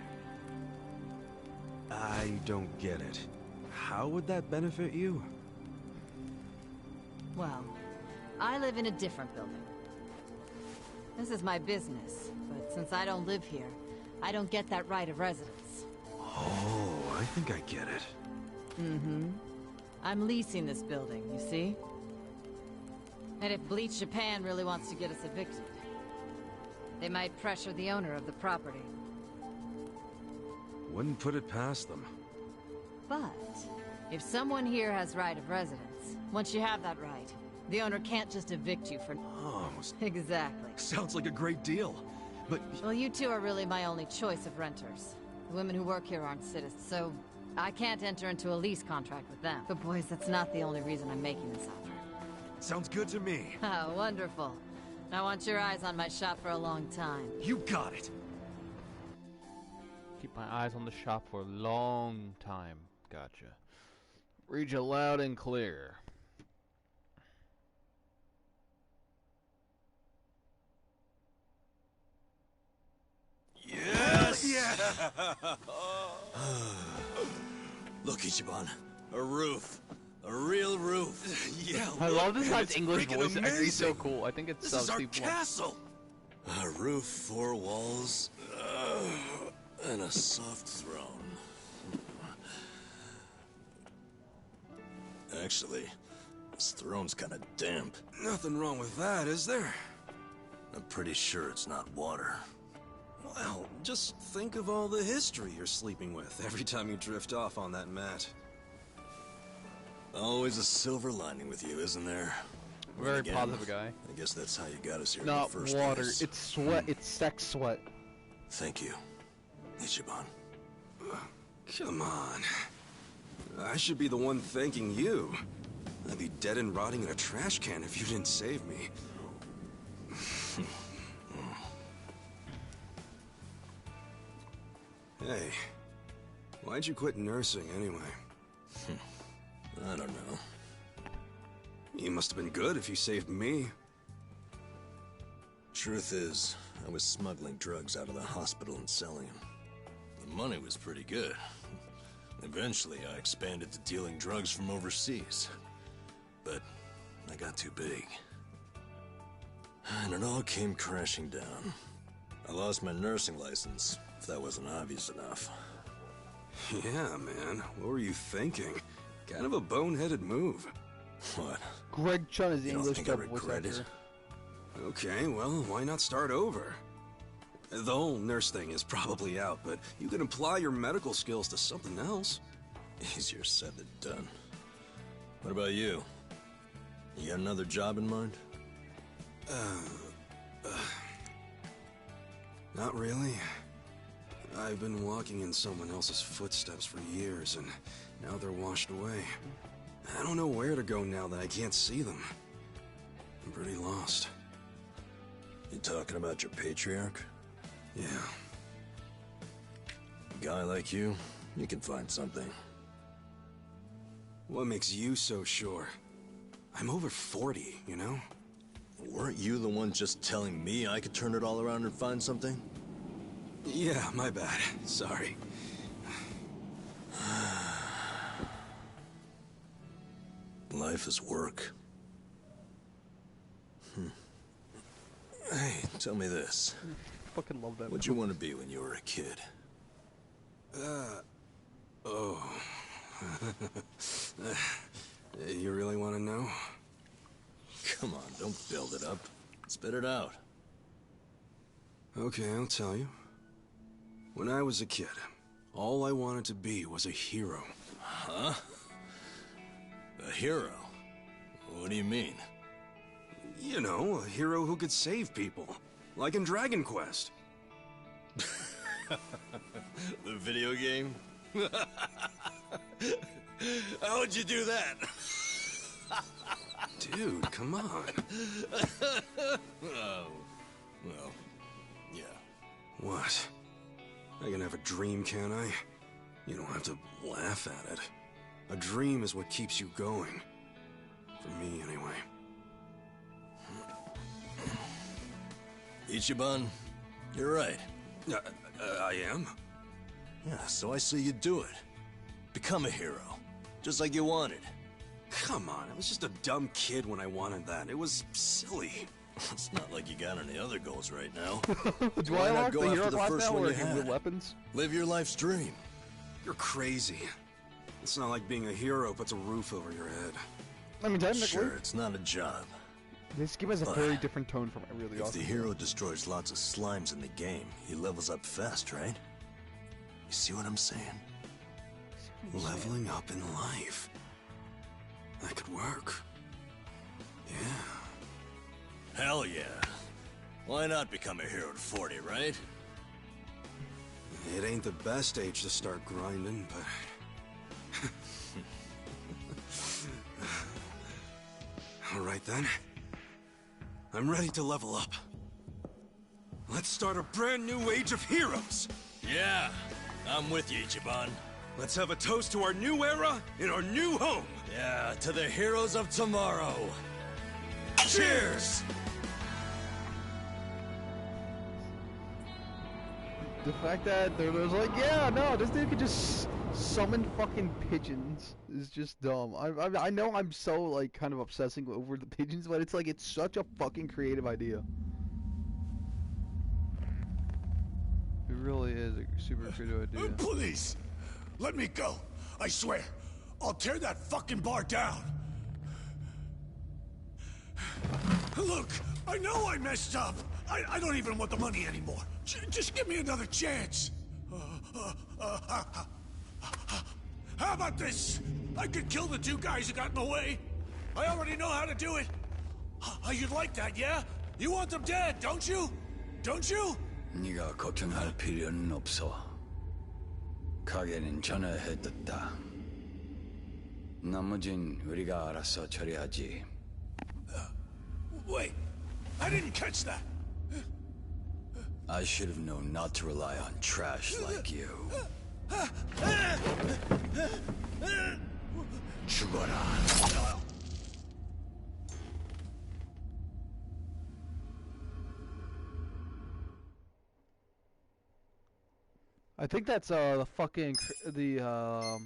I don't get it. How would that benefit you? Well, I live in a different building. This is my business, but since I don't live here, I don't get that right of residence. Oh, I think I get it. Mm-hmm. I'm leasing this building, you see? And if Bleach Japan really wants to get us evicted, they might pressure the owner of the property. Wouldn't put it past them. But if someone here has right of residence, once you have that right, the owner can't just evict you for... Oh, exactly. Sounds like a great deal. But... Well, you two are really my only choice of renters. The women who work here aren't citizens, so I can't enter into a lease contract with them. But boys, that's not the only reason I'm making this offer. Sounds good to me. Oh, wonderful. I want your eyes on my shop for a long time. You got it. Keep my eyes on the shop for a long time. Gotcha. Read you loud and clear. Yes! Yeah! Look, Ichiban. A roof. A real roof. Yeah, I love this guy's English freaking voice. amazing. He's so cool. I think it's This is our Steve Blunt. Castle. A roof, 4 walls, and a soft throne. Actually, this throne's kind of damp. Nothing wrong with that, is there? I'm pretty sure it's not water. Well, just think of all the history you're sleeping with every time you drift off on that mat. Always a silver lining with you, isn't there? Very Again, positive guy. I guess that's how you got us here Not in the first water. place. It's sweat. It's sex sweat. Thank you, Ichiban. Come on. I should be the one thanking you. I'd be dead and rotting in a trash can if you didn't save me. Hey, why'd you quit nursing anyway? I don't know. You must have been good if you saved me. Truth is, I was smuggling drugs out of the hospital and selling them. The money was pretty good. Eventually, I expanded to dealing drugs from overseas. But I got too big. And it all came crashing down. I lost my nursing license, if that wasn't obvious enough. Yeah, man. What were you thinking? Kind of a boneheaded move. What? Greg Chun is the You don't English think I dub voice regret actor. it? Okay, well, why not start over? The whole nurse thing is probably out, but you can apply your medical skills to something else. Easier said than done. What about you? You got another job in mind? Not really. I've been walking in someone else's footsteps for years, and now they're washed away. I don't know where to go now that I can't see them. I'm pretty lost. You talking about your patriarch? Yeah. A guy like you can find something. What makes you so sure? I'm over 40, you know? Weren't you the one just telling me I could turn it all around and find something? Yeah, my bad. Sorry. Life is work. Hey, tell me this. Fucking love that. What'd you want to be when you were a kid? Oh. You really want to know? Come on, don't build it up. Spit it out. Okay, I'll tell you. When I was a kid, all I wanted to be was a hero. Huh? A hero? What do you mean? You know, a hero who could save people. Like in Dragon Quest. The video game? How'd you do that? Dude, come on. Oh, well, yeah. What? I can have a dream, can't I? You don't have to laugh at it. A dream is what keeps you going. For me, anyway. Ichiban, you're right. I am? Yeah, so I say you do it. Become a hero. Just like you wanted. Come on, I was just a dumb kid when I wanted that. It was silly. It's not like you got any other goals right now. Do Why I not unlock go the after hero the class first now, one or you can had? weapons? Live your life's dream. You're crazy. It's not like being a hero puts a roof over your head. I mean, technically. Sure, it's not a job. This game has a But very different tone from it, really If awesome. the hero destroys lots of slimes in the game, he levels up fast, right? You see what I'm saying? Leveling up in life. That could work. Yeah. Hell yeah. Why not become a hero at 40, right? It ain't the best age to start grinding, but... Alright then. I'm ready to level up. Let's start a brand new age of heroes! Yeah, I'm with you, Ichiban. Let's have a toast to our new era in our new home! Yeah, to the heroes of tomorrow. Cheers! The fact that they're like, yeah, no, this dude could just summon fucking pigeons is just dumb. I know I'm so, like, kind of obsessing over the pigeons, but it's like, it's such a fucking creative idea. It really is a super creative idea. Please, let me go. I swear, I'll tear that fucking bar down. Look, I know I messed up. I don't even want the money anymore. Just give me another chance. How about this? I could kill the two guys who got in the way. I already know how to do it. You'd like that, yeah? You want them dead, don't you? Don't you? 네가 걱정할 필요는 없어. 가게는 전화해뒀다. 나머진 우리가 알아서 처리하지. Wait, I didn't catch that. I should have known not to rely on trash like you. 죽어라. I think that's the fucking I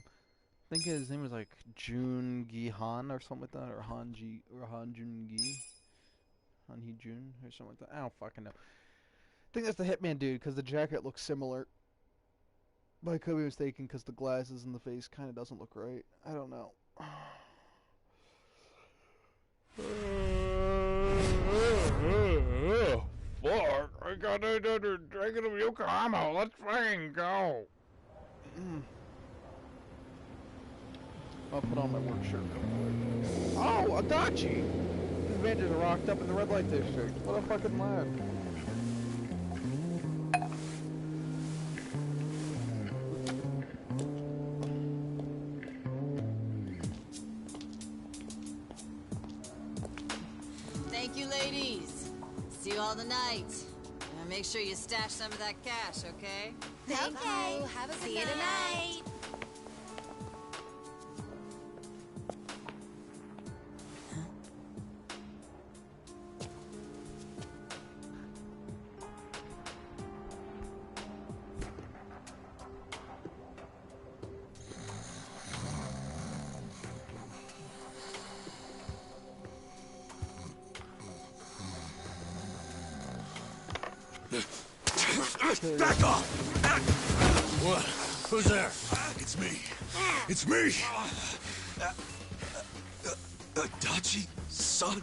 think his name was like Jungi Han or something like that, or Han Jungi, Han Hee Jun or something like that. I don't fucking know. I think that's the Hitman dude because the jacket looks similar. But I could be mistaken because the glasses and the face kind of doesn't look right. I don't know. Fuck! I got another dragon of Yokohama. Let's fucking go. I'll put on my work shirt real quick. Oh, Adachi! These bandits are rocked up in the red light district. What a fucking lad. Thank you, ladies. See you all tonight. And make sure you stash some of that cash, okay? Okay. Have a good night. Back off! What? Who's there? It's me. It's me! Adachi, son?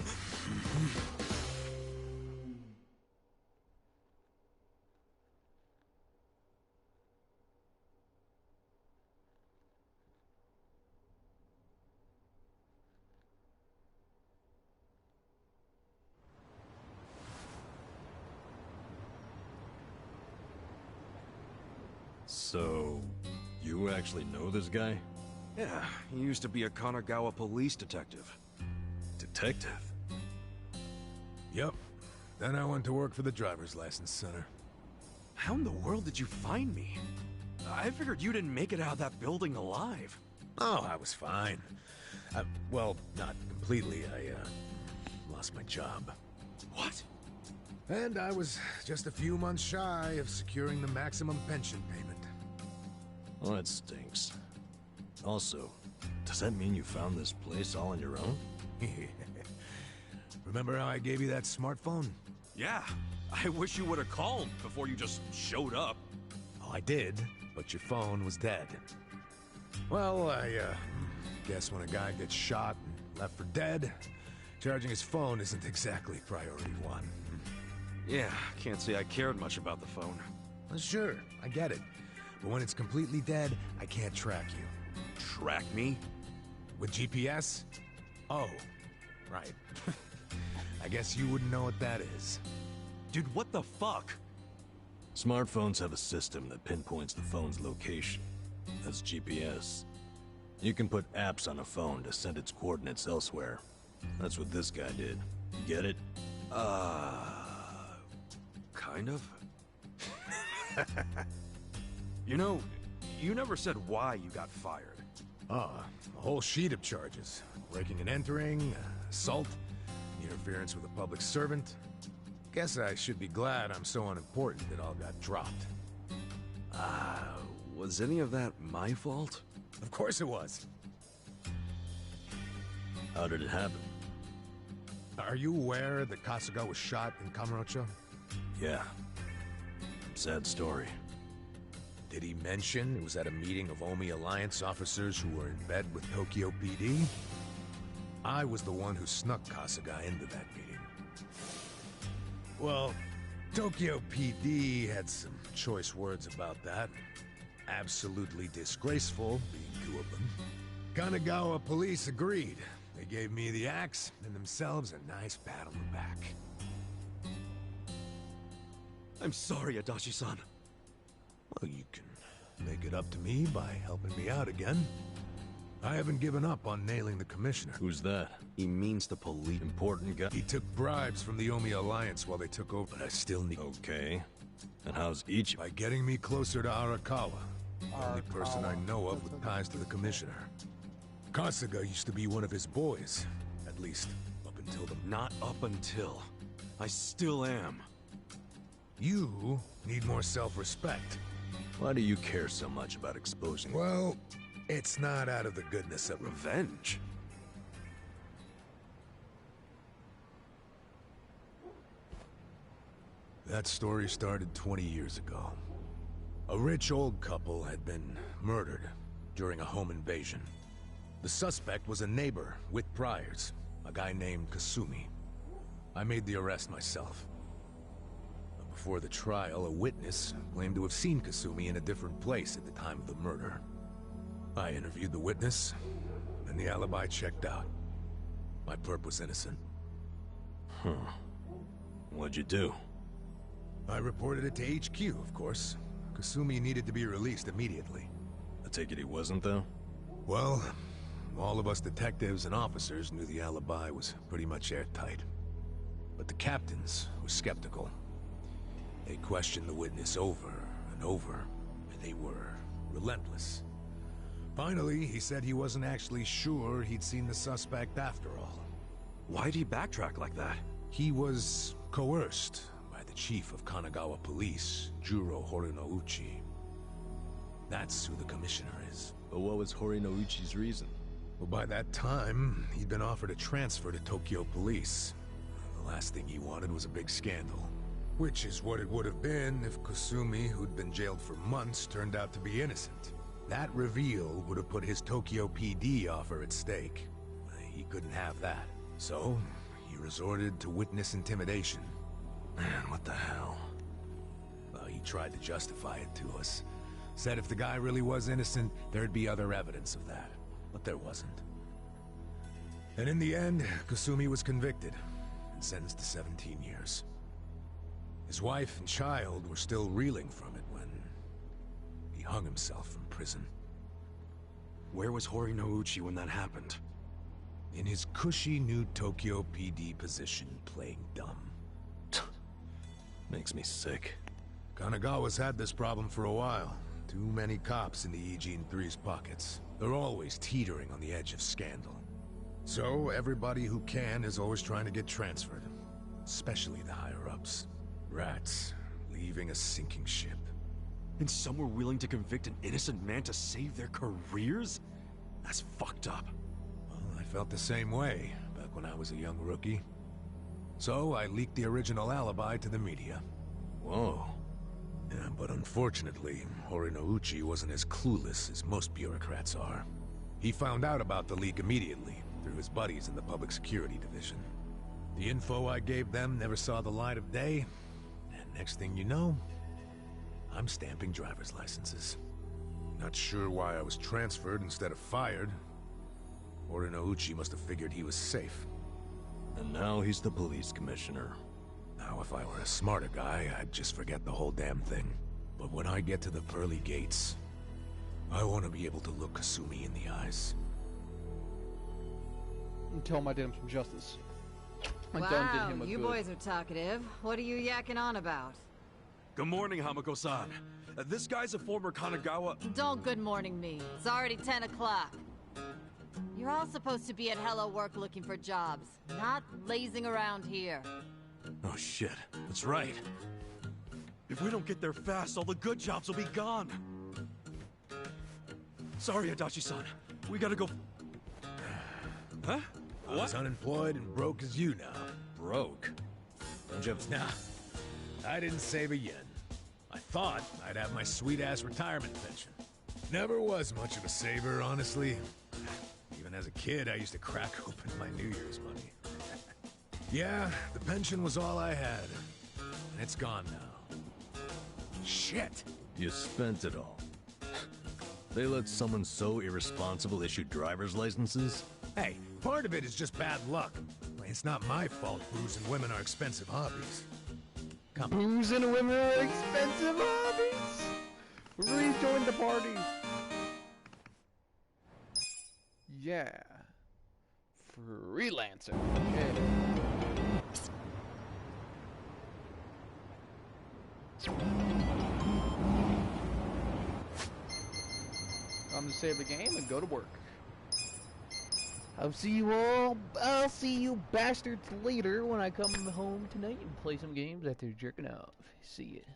So, you actually know this guy? Yeah, he used to be a Kanagawa police detective. Detective? Yep. Then I went to work for the driver's license center. How in the world did you find me? I figured you didn't make it out of that building alive. Oh, I was fine. Well, not completely. I lost my job. What? And I was just a few months shy of securing the maximum pension payment. Well, that stinks. Also, does that mean you found this place all on your own? Remember how I gave you that smartphone? Yeah, I wish you would have called before you just showed up. Oh, I did, but your phone was dead. Well, I guess when a guy gets shot and left for dead, charging his phone isn't exactly priority one. Yeah, can't say I cared much about the phone. Well, sure, I get it. But when it's completely dead, I can't track you. Track me? With GPS? Oh, right. I guess you wouldn't know what that is. Dude, what the fuck? Smartphones have a system that pinpoints the phone's location. That's GPS. You can put apps on a phone to send its coordinates elsewhere. That's what this guy did. You get it? Kind of. You know, you never said why you got fired. A whole sheet of charges. Breaking and entering, assault, interference with a public servant. Guess I should be glad I'm so unimportant it all got dropped. Was any of that my fault? Of course it was. How did it happen? Are you aware that Kasuga was shot in Kamurocho? Yeah. Sad story. Did he mention it was at a meeting of Omi Alliance officers who were in bed with Tokyo PD? I was the one who snuck Kasuga into that meeting. Well, Tokyo PD had some choice words about that. Absolutely disgraceful, being two of them. Kanagawa police agreed. They gave me the axe and themselves a nice pat on the back. I'm sorry, Adachi-san. Well, you can make it up to me by helping me out again. I haven't given up on nailing the commissioner. Who's that? He means the police. Important guy? He took bribes from the Omi Alliance while they took over, but I still need... Okay. And how's each... By getting me closer to Arakawa. The only person I know of with ties to the commissioner. Kasuga used to be one of his boys. At least, up until the... Not up until. I still am. You need more self-respect. Why do you care so much about exposing... Well, it's not out of the goodness of revenge. That story started 20 years ago. A rich old couple had been murdered during a home invasion. The suspect was a neighbor with priors, a guy named Kasumi. I made the arrest myself. But before the trial, a witness claimed to have seen Kasumi in a different place at the time of the murder. I interviewed the witness, and the alibi checked out. My perp was innocent. Huh. What'd you do? I reported it to HQ, of course. Kasumi needed to be released immediately. I take it he wasn't, though? Well, all of us detectives and officers knew the alibi was pretty much airtight. But the captains were skeptical. They questioned the witness over and over, and they were relentless. Finally, he said he wasn't actually sure he'd seen the suspect after all. Why'd he backtrack like that? He was coerced by the chief of Kanagawa Police, Juro Horinouchi. That's who the commissioner is. But what was Horinouchi's reason? Well, by that time, he'd been offered a transfer to Tokyo Police. The last thing he wanted was a big scandal. Which is what it would have been if Kasumi, who'd been jailed for months, turned out to be innocent. That reveal would have put his Tokyo PD offer at stake. He couldn't have that. So, he resorted to witness intimidation. Man, what the hell? Well, he tried to justify it to us. Said if the guy really was innocent, there'd be other evidence of that. But there wasn't. And in the end, Kasumi was convicted and sentenced to 17 years. His wife and child were still reeling from it when he hung himself from prison. Where was Horinouchi when that happened? In his cushy new Tokyo PD position, playing dumb. Makes me sick. Kanagawa's had this problem for a while. Too many cops in the Eugene 3's pockets. They're always teetering on the edge of scandal. So everybody who can is always trying to get transferred. Especially the higher-ups. Rats, leaving a sinking ship. And some were willing to convict an innocent man to save their careers? That's fucked up. Well, I felt the same way back when I was a young rookie. So I leaked the original alibi to the media. Whoa. Yeah, but unfortunately, Horinouchi wasn't as clueless as most bureaucrats are. He found out about the leak immediately, through his buddies in the Public Security Division. The info I gave them never saw the light of day, and next thing you know, I'm stamping driver's licenses. Not sure why I was transferred instead of fired. Horinouchi must have figured he was safe. And now he's the police commissioner. Now, if I were a smarter guy, I'd just forget the whole damn thing. But when I get to the pearly gates, I want to be able to look Kasumi in the eyes. And tell him I did him some justice. I done Wow, did him a you good. boys are talkative. What are you yakking on about? Good morning, Hamako-san. This guy's a former Kanagawa... Don't good morning me. It's already 10 o'clock. You're all supposed to be at Hello Work looking for jobs, not lazing around here. Oh shit, that's right. If we don't get there fast, all the good jobs will be gone. Sorry, Adachi-san. We gotta go... Huh? I was unemployed and broke as you now. Broke? No jokes now. I didn't save a yen. I thought I'd have my sweet-ass retirement pension. Never was much of a saver, honestly. Even as a kid, I used to crack open my New Year's money. Yeah, the pension was all I had. And it's gone now. Shit! You spent it all. They let someone so irresponsible issue driver's licenses? Hey, part of it is just bad luck. It's not my fault booze and women are expensive hobbies. Come on. Booze and women are expensive hobbies! Rejoin the party! Yeah. Freelancer. Okay. I'm gonna save the game and go to work. I'll see you bastards later when I come home tonight and play some games after jerking off. See ya.